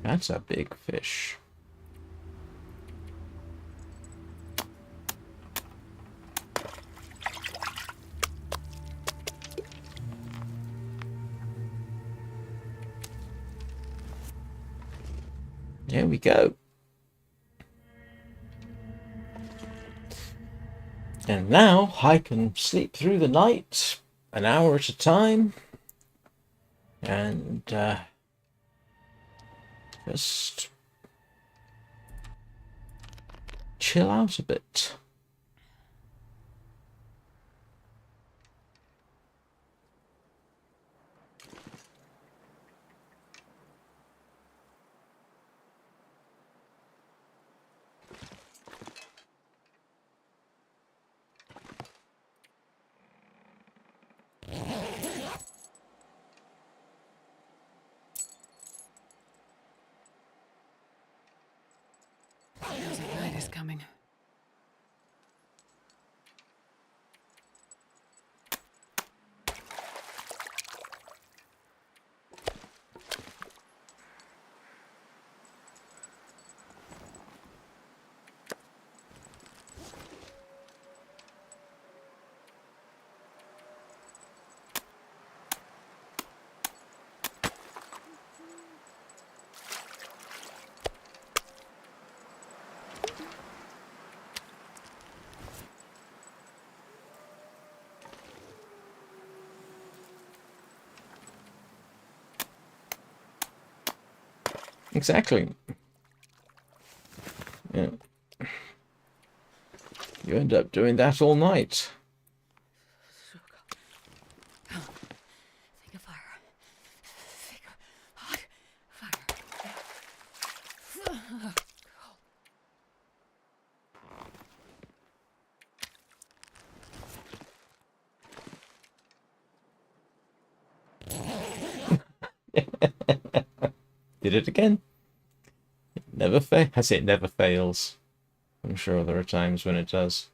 That's a big fish. There we go. And now I can sleep through the night, an hour at a time, and just chill out a bit.
Feels like night is coming.
Exactly. Yeah. You end up doing that all night.
Think of fire. Think of hot fire.
Did it again. Never fail. I say it never fails. I'm sure there are times when it does.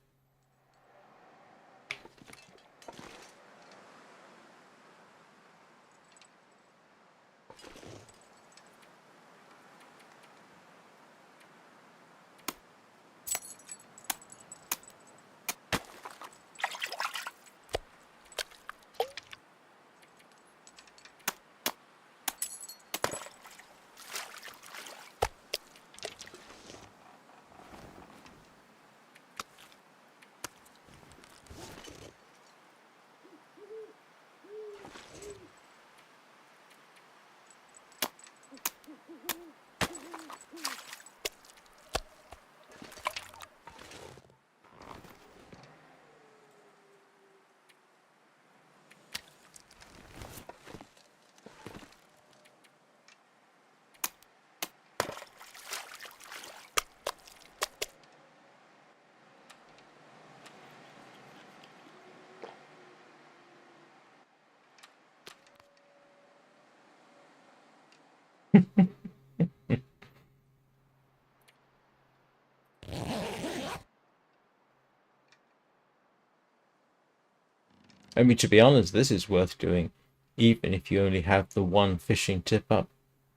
I mean, to be honest, this is worth doing, even if you only have the one fishing tip up.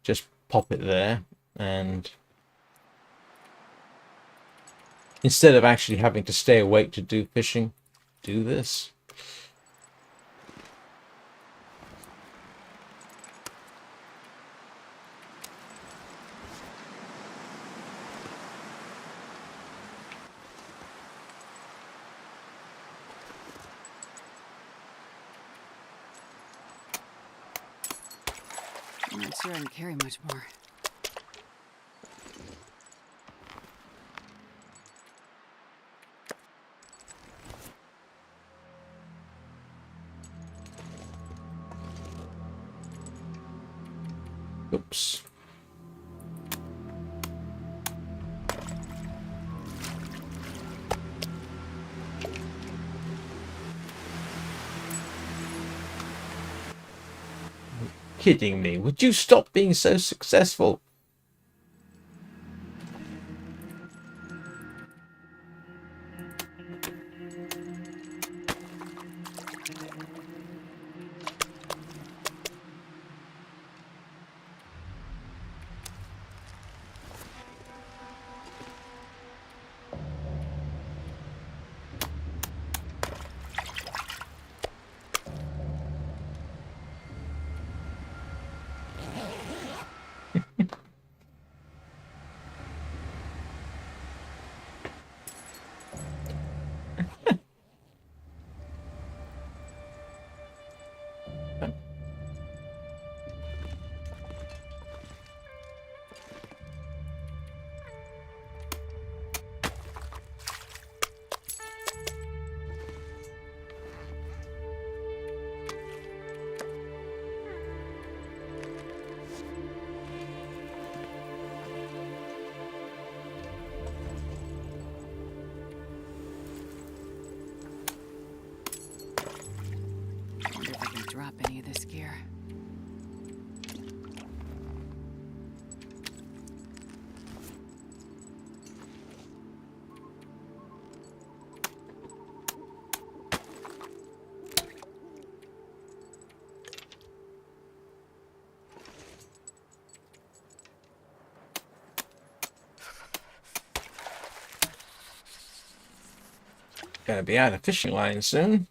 Just pop it there, and instead of actually having to stay awake to do fishing, do this.
I'm not sure I can carry much more.
Oops. Kidding me? Would you stop being so successful?
Wonder if I can drop any of this gear.
Gonna be out of fishing line soon.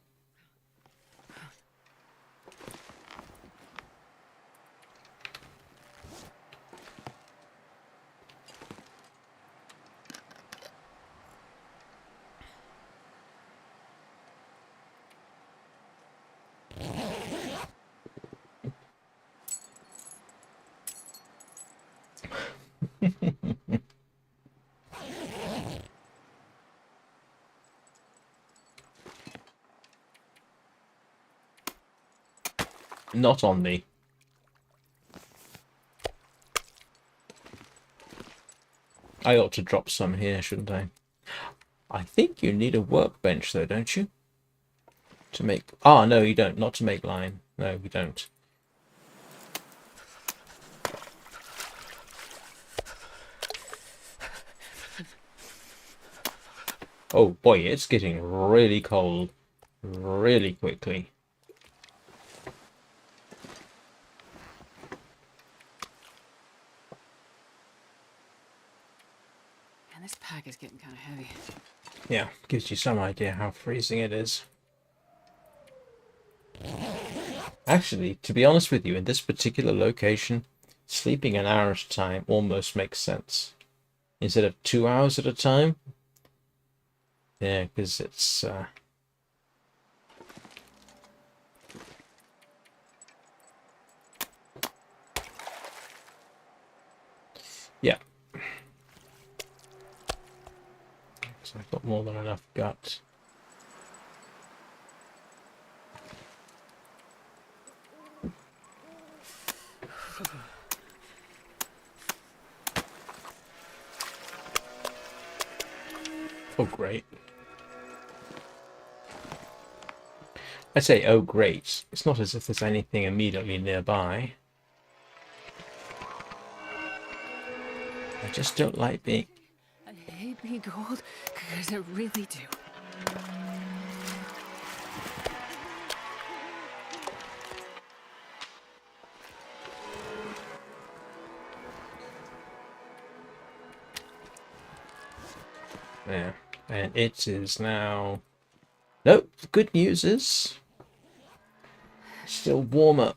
Not on me. I ought to drop some here, shouldn't I? I think you need a workbench, though, don't you? To make... Ah, no, you don't. Not to make line. No, you don't. Oh, boy, it's getting really cold. Really quickly.
Man, this pack is getting kind of heavy.
Yeah, gives you some idea how freezing it is. Actually, to be honest with you, in this particular location, sleeping an hour at a time almost makes sense. Instead of 2 hours at a time. Yeah, because it's... Yeah. So I've got more than enough gut. Oh, great. I say, oh, great. It's not as if there's anything immediately nearby. I just don't like being...
I hate being cold, because I really do.
Yeah, and it is now... Nope, the good news is... still warmer.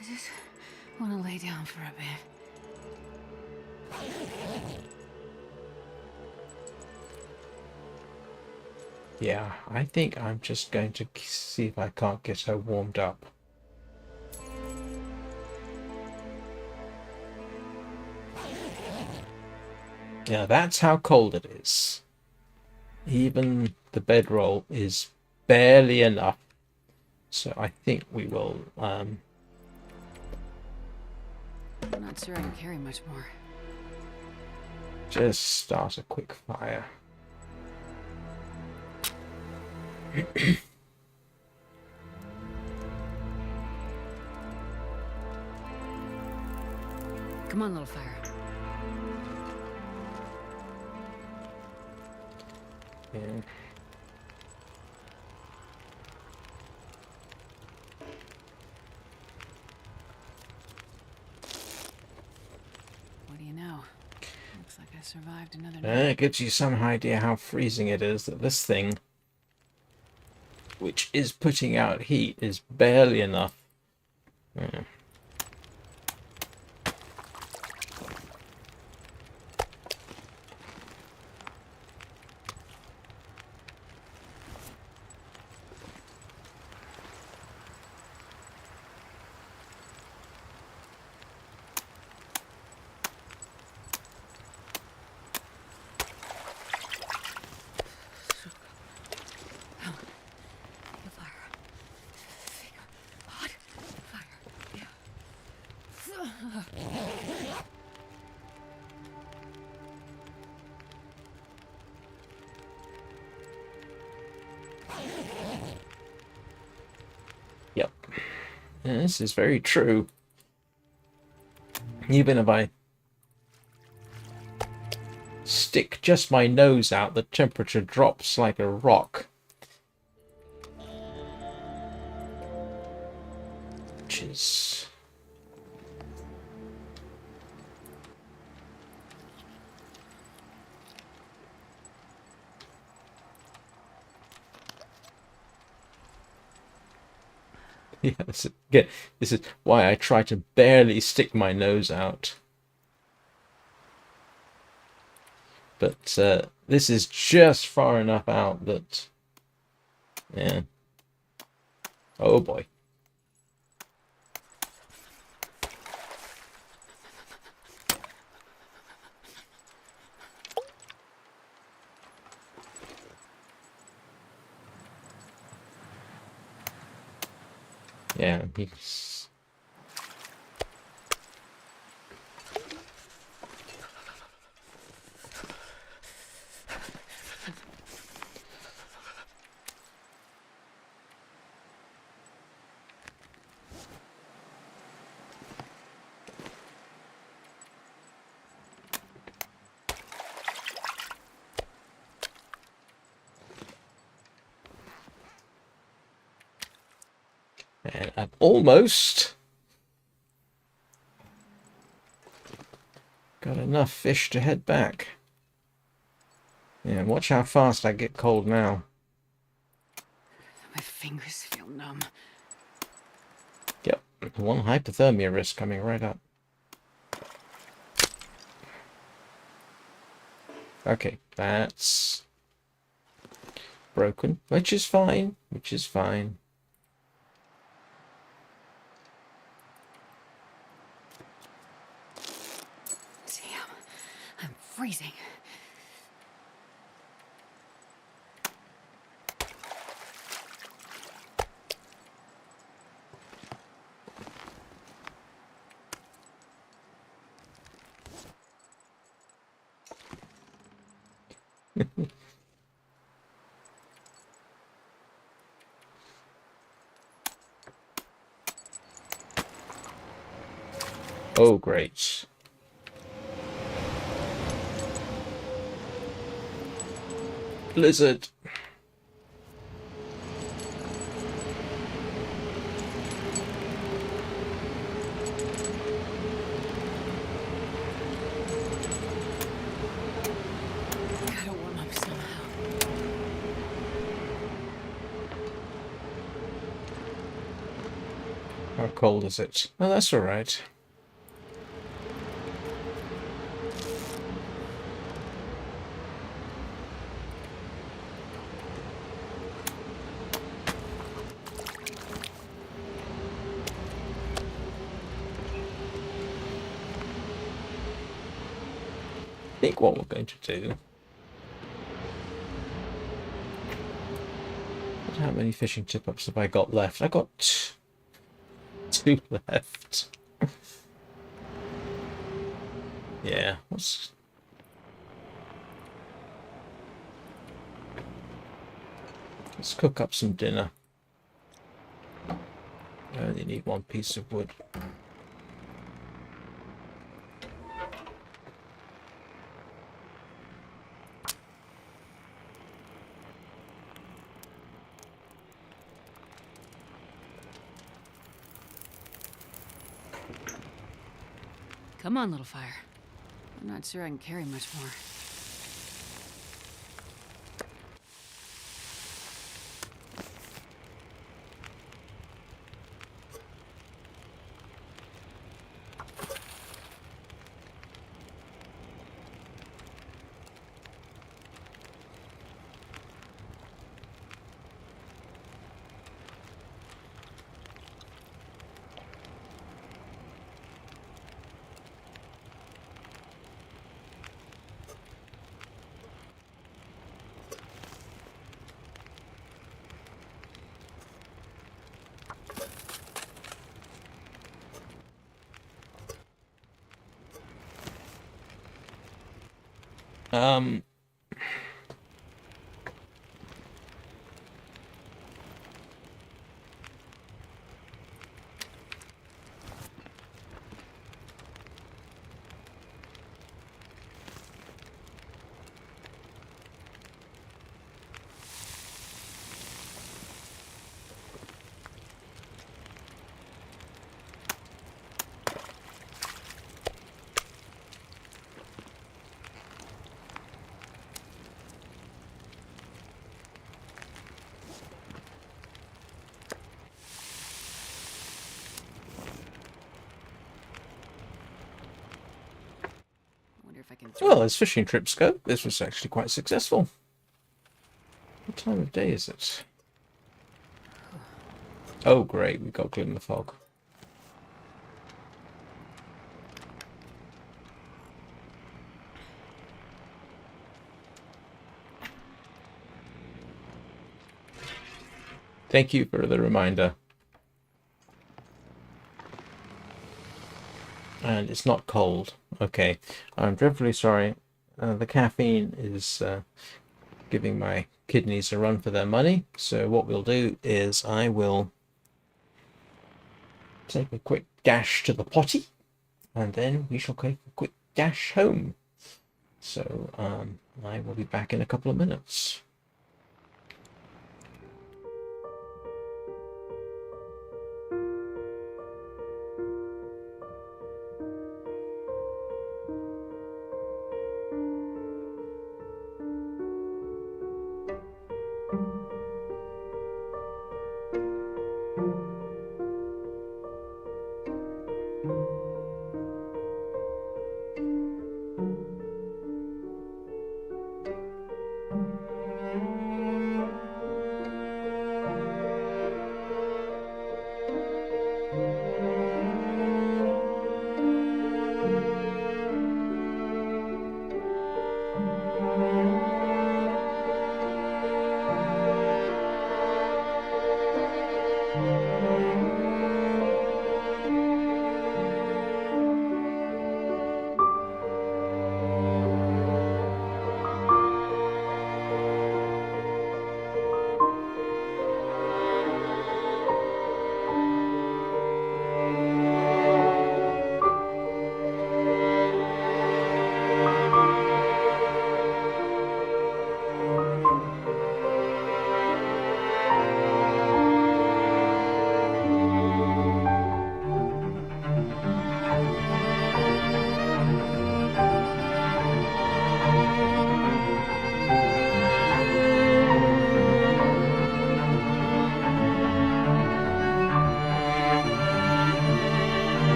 I just want to lay down for a bit.
Yeah, I think I'm just going to see if I can't get her warmed up. Yeah, that's how cold it is. Even the bedroll is barely enough. So I think we will
Not sure I can carry much more.
Just start a quick fire.
Come on, little fire.
Yeah.
What do you know? Looks like I survived another night.
It gives you some idea how freezing it is that this thing, which is putting out heat, is barely enough. Yeah. Yep. Yeah, this is very true. Even if I stick just my nose out, the temperature drops like a rock. Which is... Yeah, this is why I try to barely stick my nose out. But this is just far enough out that... Yeah. Oh boy. Yeah, he's... And I've almost got enough fish to head back. Yeah, watch how fast I get cold now.
My fingers feel numb.
Yep, one hypothermia risk coming right up. Okay, that's broken, which is fine, which is fine.
Damn, I'm freezing.
Oh, great. Blizzard.
Gotta warm up somehow.
How cold is it? Oh, that's all right. I think what we're going to do... How many fishing tip-ups have I got left? I got 2 left. Yeah, let's cook up some dinner. I only need one piece of wood.
Come on, little fire. I'm not sure I can carry much more.
Um,
I wonder if I can
well,
drop.
as fishing trips go, this was actually quite successful. What time of day is it? Oh, great, we've got glint in the fog. Thank you for the reminder. And it's not cold. Okay, I'm dreadfully sorry. The caffeine is giving my kidneys a run for their money. So what we'll do is I will take a quick dash to the potty, and then we shall take a quick dash home. So I will be back in a couple of minutes.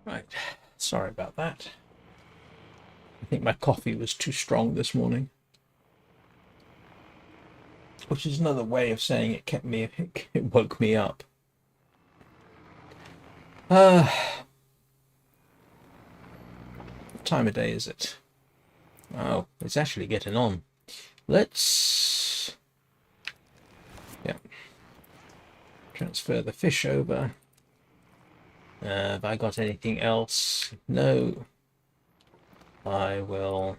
Right. Sorry about that. I think my coffee was too strong this morning. Which is another way of saying it woke me up. What time of day is it? Oh, it's actually getting on. Let's... Yeah. Transfer the fish over. Have I got anything else? No. I will...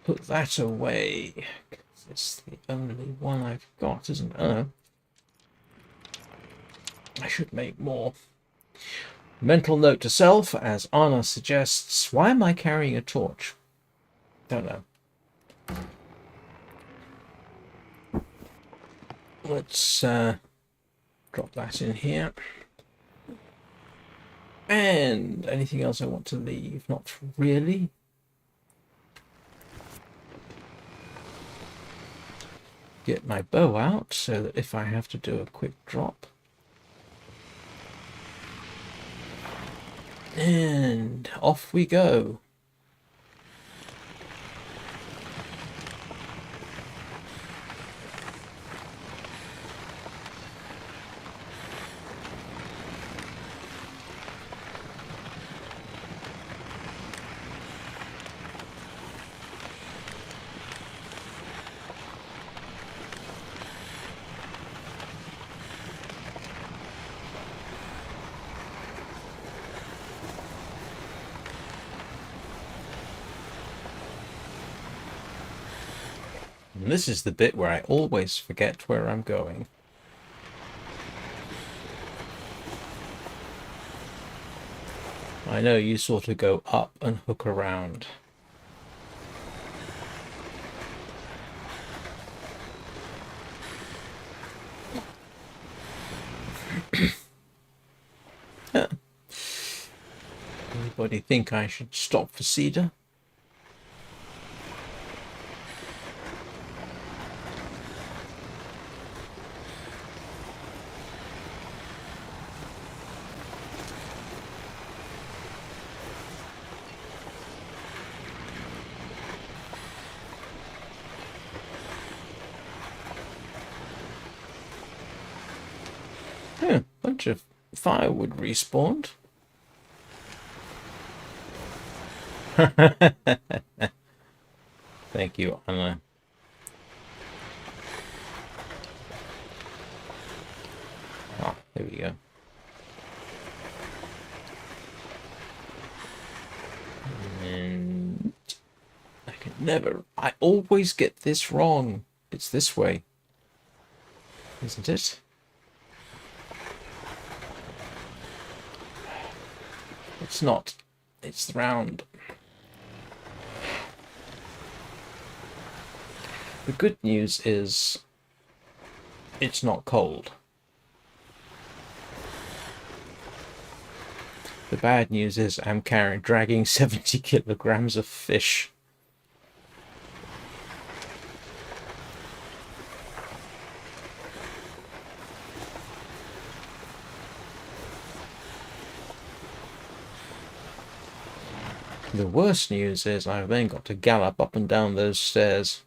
put that away. It's the only one I've got, isn't it? Oh, I should make more. Mental note to self, as Anna suggests. Why am I carrying a torch? Don't know. Let's drop that in here. And anything else I want to leave? Not really. Get my bow out so that if I have to do a quick drop. And off we go. And this is the bit where I always forget where I'm going. I know you sort of go up and hook around. Anybody think I should stop for cedar? Yeah, bunch of firewood respawned. Thank you, Anna. Ah, there we go. And I always get this wrong. It's this way, isn't it? It's not. It's round. The good news is it's not cold. The bad news is I'm dragging 70 kilograms of fish. The worst news is I've then got to gallop up and down those stairs.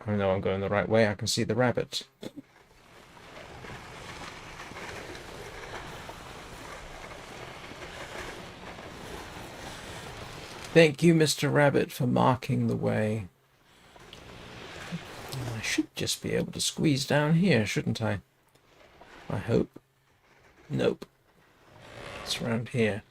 I know I'm going the right way. I can see the rabbit. Thank you, Mr. Rabbit, for marking the way. I should just be able to squeeze down here, shouldn't I? I hope. Nope. It's around here.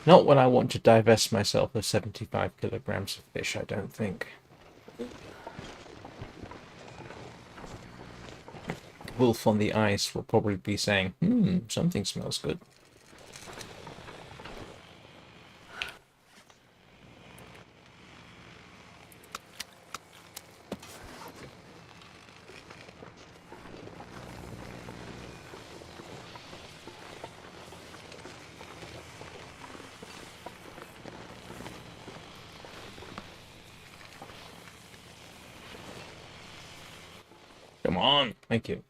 Not when I want to divest myself of 75 kilograms of fish, I don't think. Wolf on the ice will probably be saying, something smells good. Come on, thank you.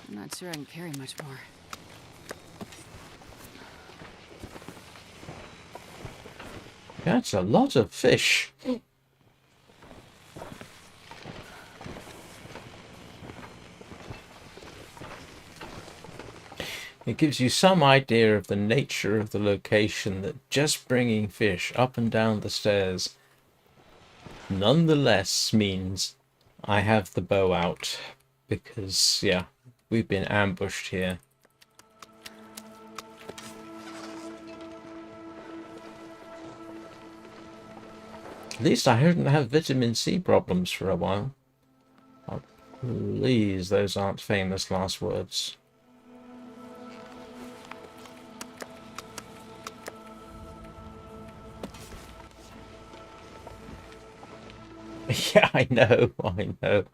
I'm not sure I can carry much more.
That's a lot of fish. It gives you some idea of the nature of the location that just bringing fish up and down the stairs nonetheless means I have the bow out because, yeah, we've been ambushed here. At least I didn't have vitamin C problems for a while. Oh, please, those aren't famous last words. Yeah, I know, I know.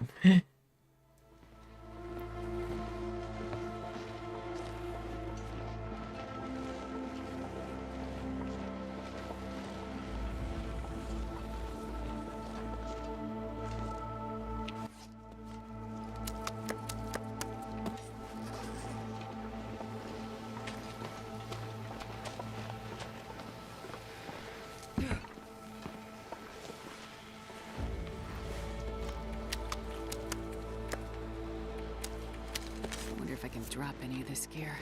I wonder if I can drop any of this gear.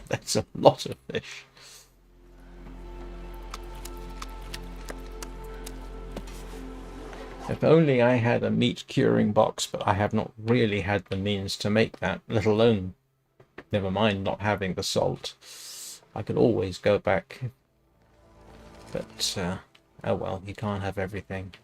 That's a lot of fish. If only I had a meat curing box, but I have not really had the means to make that, let alone, never mind not having the salt. I could always go back. But, oh well, you can't have everything.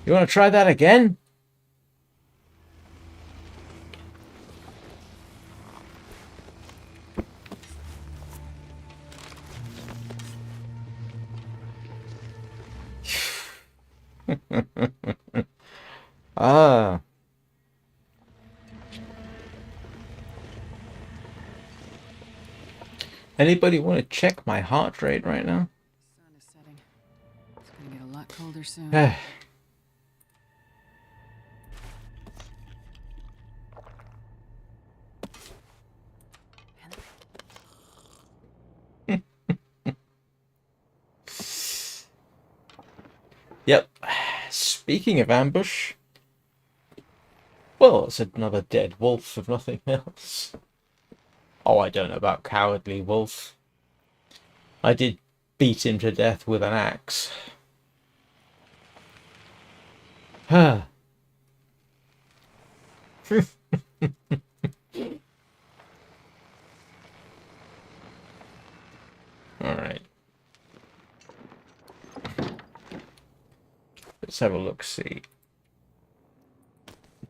You want to try that again? Ah. Anybody want to check my heart rate right now?
Sun is setting. It's gonna get a lot colder soon.
Yep. Speaking of ambush, well, it's another dead wolf, if nothing else. Oh, I don't know about cowardly wolf. I did beat him to death with an axe. Alright. have a look. See,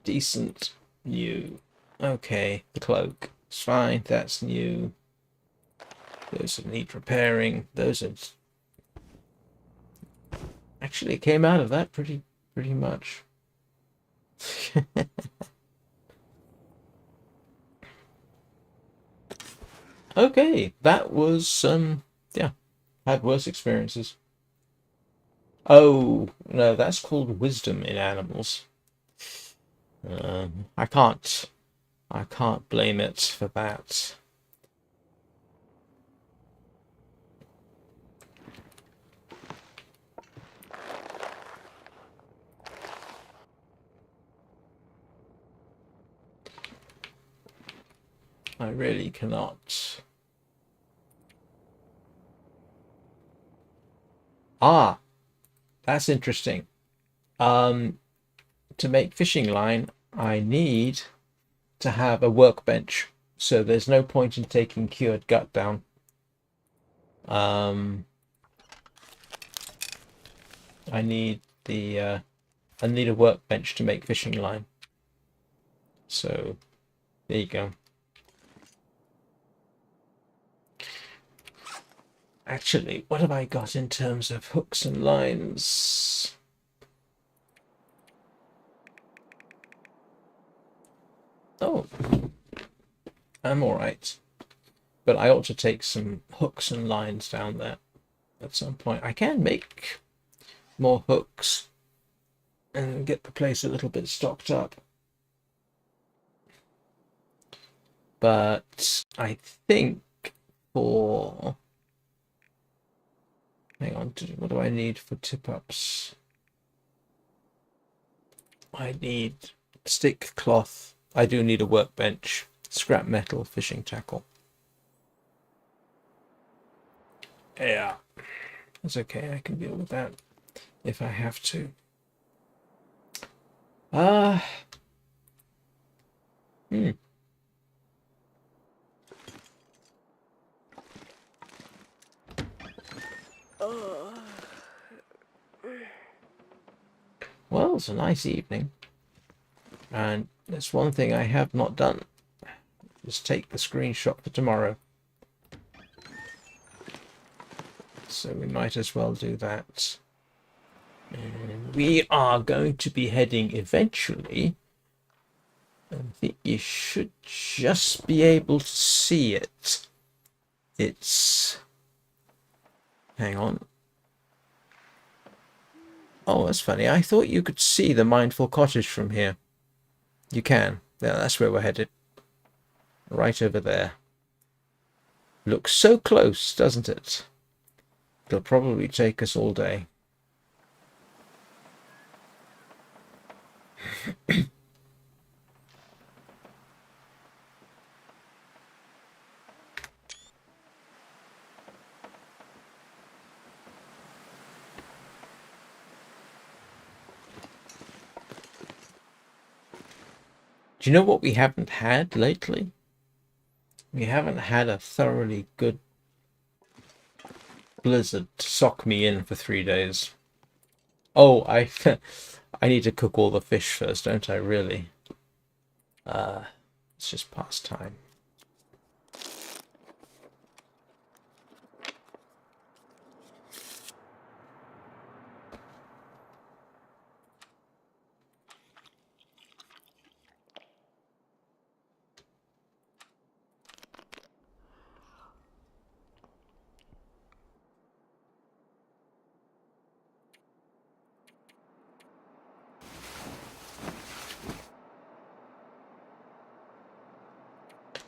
decent, new. Okay, the cloak. It's fine. That's new. Those need repairing. Those are actually it came out of that pretty much. Okay, that was yeah, had worse experiences. Oh no, that's called wisdom in animals. I can't blame it for that. I really cannot. Ah, that's interesting. To make fishing line, I need to have a workbench, so there's no point in taking cured gut down. I need I need a workbench to make fishing line. So there you go. Actually, what have I got in terms of hooks and lines? Oh, I'm all right. But I ought to take some hooks and lines down there at some point. I can make more hooks and get the place a little bit stocked up. But I think for... Hang on, what do I need for tip-ups? I need stick cloth. I do need a workbench, scrap metal, fishing tackle. Yeah, that's okay. I can deal with that if I have to. Hmm. Well, it's a nice evening. And there's one thing I have not done. Just take the screenshot for tomorrow. So we might as well do that. And we are going to be heading eventually. I think you should just be able to see it. It's... Hang on. Oh, that's funny. I thought you could see the Mindful Cottage from here. You can. Yeah, that's where we're headed. Right over there. Looks so close, doesn't it? It'll probably take us all day. Do you know what we haven't had lately? We haven't had a thoroughly good blizzard to sock me in for 3 days. Oh, I need to cook all the fish first, don't I, really? It's just past time.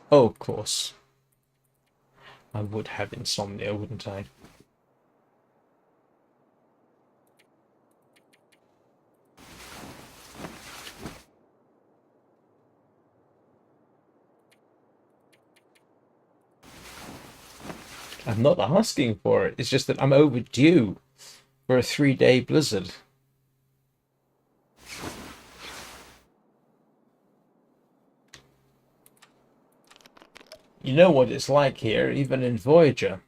Oh, of course. I would have insomnia, wouldn't I? I'm not asking for it. It's just that I'm overdue for a 3-day blizzard. You know what it's like here, even in Voyager.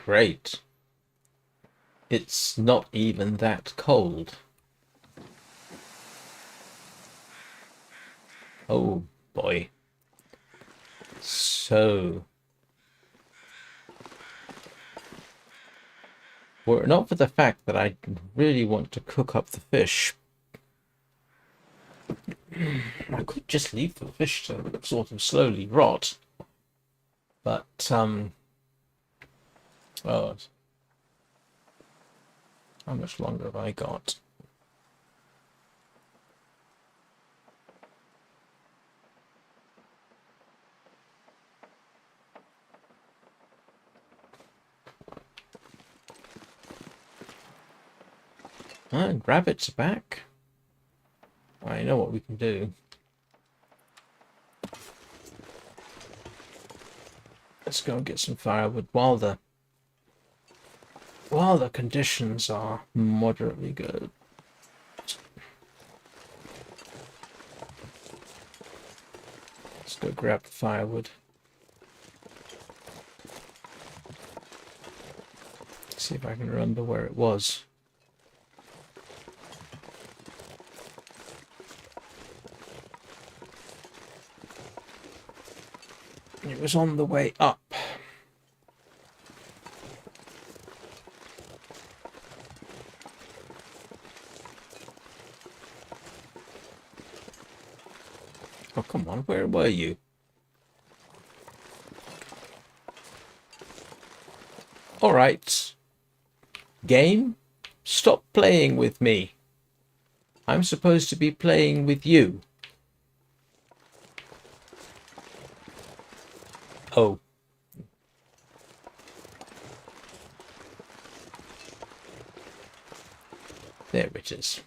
great. It's not even that cold. Oh boy. So, were it not for the fact that I really want to cook up the fish, I could just leave the fish to sort of slowly rot. But, oh, how much longer have I got? And rabbits are back. I know what we can do. Let's go and get some firewood while the conditions are moderately good. Let's go grab the firewood. See if I can remember where it was. It was on the way up. Oh, come on, where were you? All right. Game, stop playing with me. I'm supposed to be playing with you. Oh. There it is.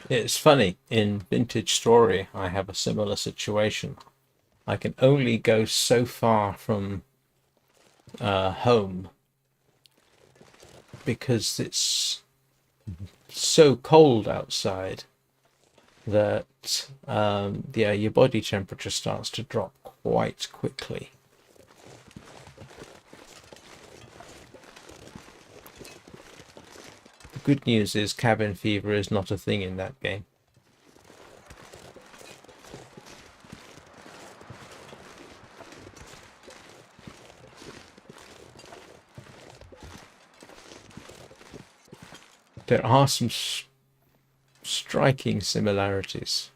It's funny, in Vintage Story, I have a similar situation. I can only go so far from home because it's so cold outside that yeah, your body temperature starts to drop quite quickly. The good news is cabin fever is not a thing in that game. There are some striking similarities.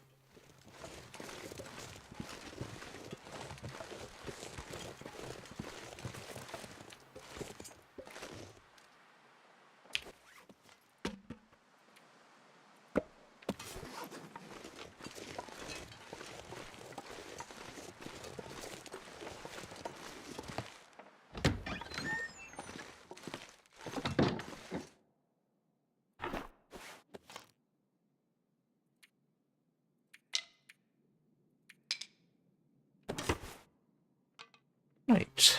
Right.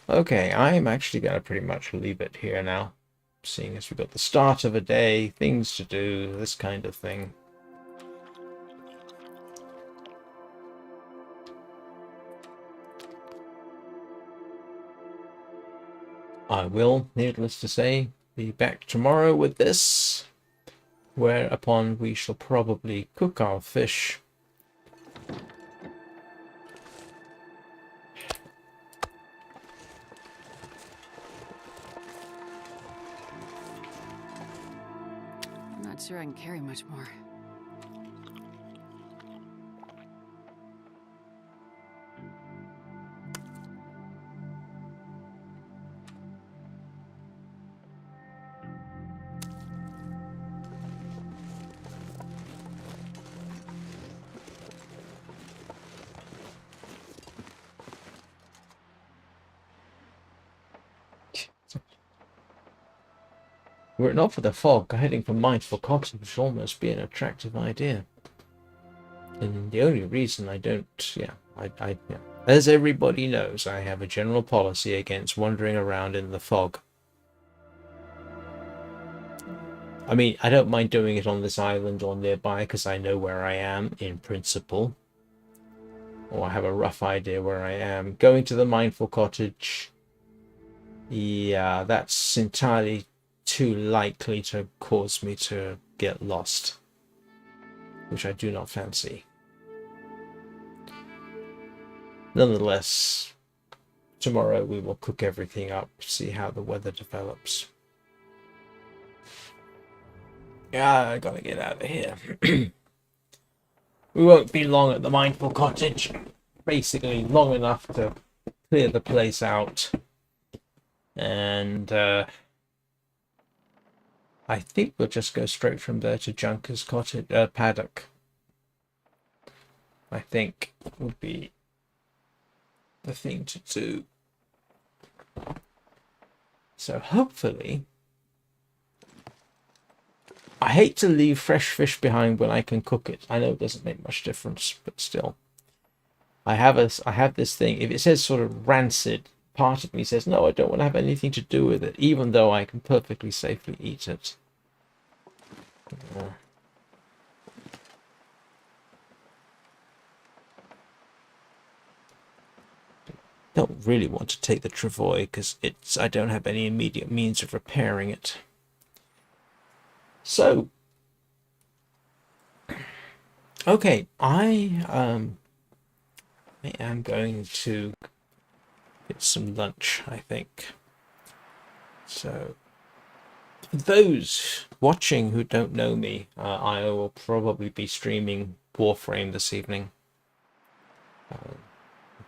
Okay, I'm actually going to pretty much leave it here now, seeing as we've got the start of a day, things to do, this kind of thing. I will, needless to say, be back tomorrow with this, whereupon we shall probably cook our fish.
I'm not sure I can carry much more.
Were it not for the fog, heading for Mindful Cottage would almost be an attractive idea. And the only reason I don't, as everybody knows, I have a general policy against wandering around in the fog. I mean, I don't mind doing it on this island or nearby because I know where I am in principle. Or I have a rough idea where I am. Going to the Mindful Cottage, yeah, that's entirely too likely to cause me to get lost, which I do not fancy. Nonetheless, tomorrow we will cook everything up, see how the weather develops. Yeah, I gotta get out of here. We won't be long at the Mindful Cottage. Basically, long enough to clear the place out. And I think we'll just go straight from there to Junker's cottage, paddock. I think would be the thing to do. So hopefully, I hate to leave fresh fish behind when I can cook it. I know it doesn't make much difference, but still. I have this thing. If it says sort of rancid, part of me says, no, I don't want to have anything to do with it, even though I can perfectly safely eat it. Don't really want to take the travois because I don't have any immediate means of repairing it. So, okay, I am going to get some lunch, I think. So, for those watching who don't know me, I will probably be streaming Warframe this evening.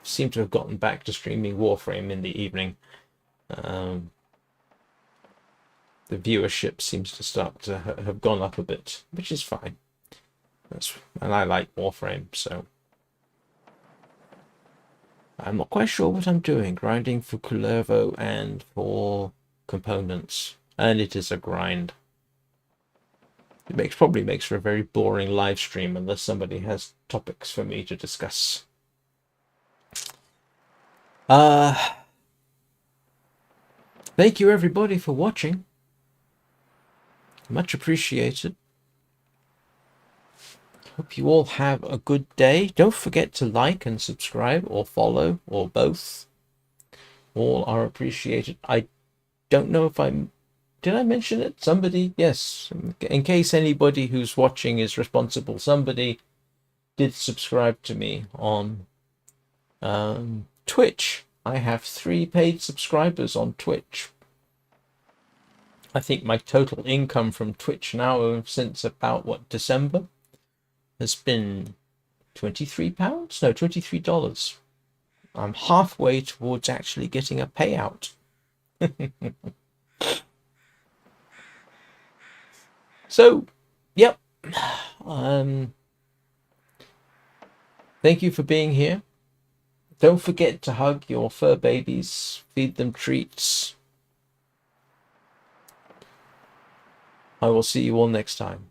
Seem to have gotten back to streaming Warframe in the evening. The viewership seems to start to have gone up a bit, which is fine. And I like Warframe, so I'm not quite sure what I'm doing. Grinding for Culervo and for components, and it is a grind. It probably makes for a very boring live stream unless somebody has topics for me to discuss. Thank you everybody for watching. Much appreciated. Hope you all have a good day. Don't forget to like and subscribe or follow or both. All are appreciated. I don't know if did I mention it? Somebody, yes, in case anybody who's watching is responsible, somebody did subscribe to me on Twitch. I have 3 paid subscribers on Twitch. I think my total income from Twitch now since about, December has been £23? No, $23. I'm halfway towards actually getting a payout. So, yep. Thank you for being here. Don't forget to hug your fur babies, feed them treats. I will see you all next time.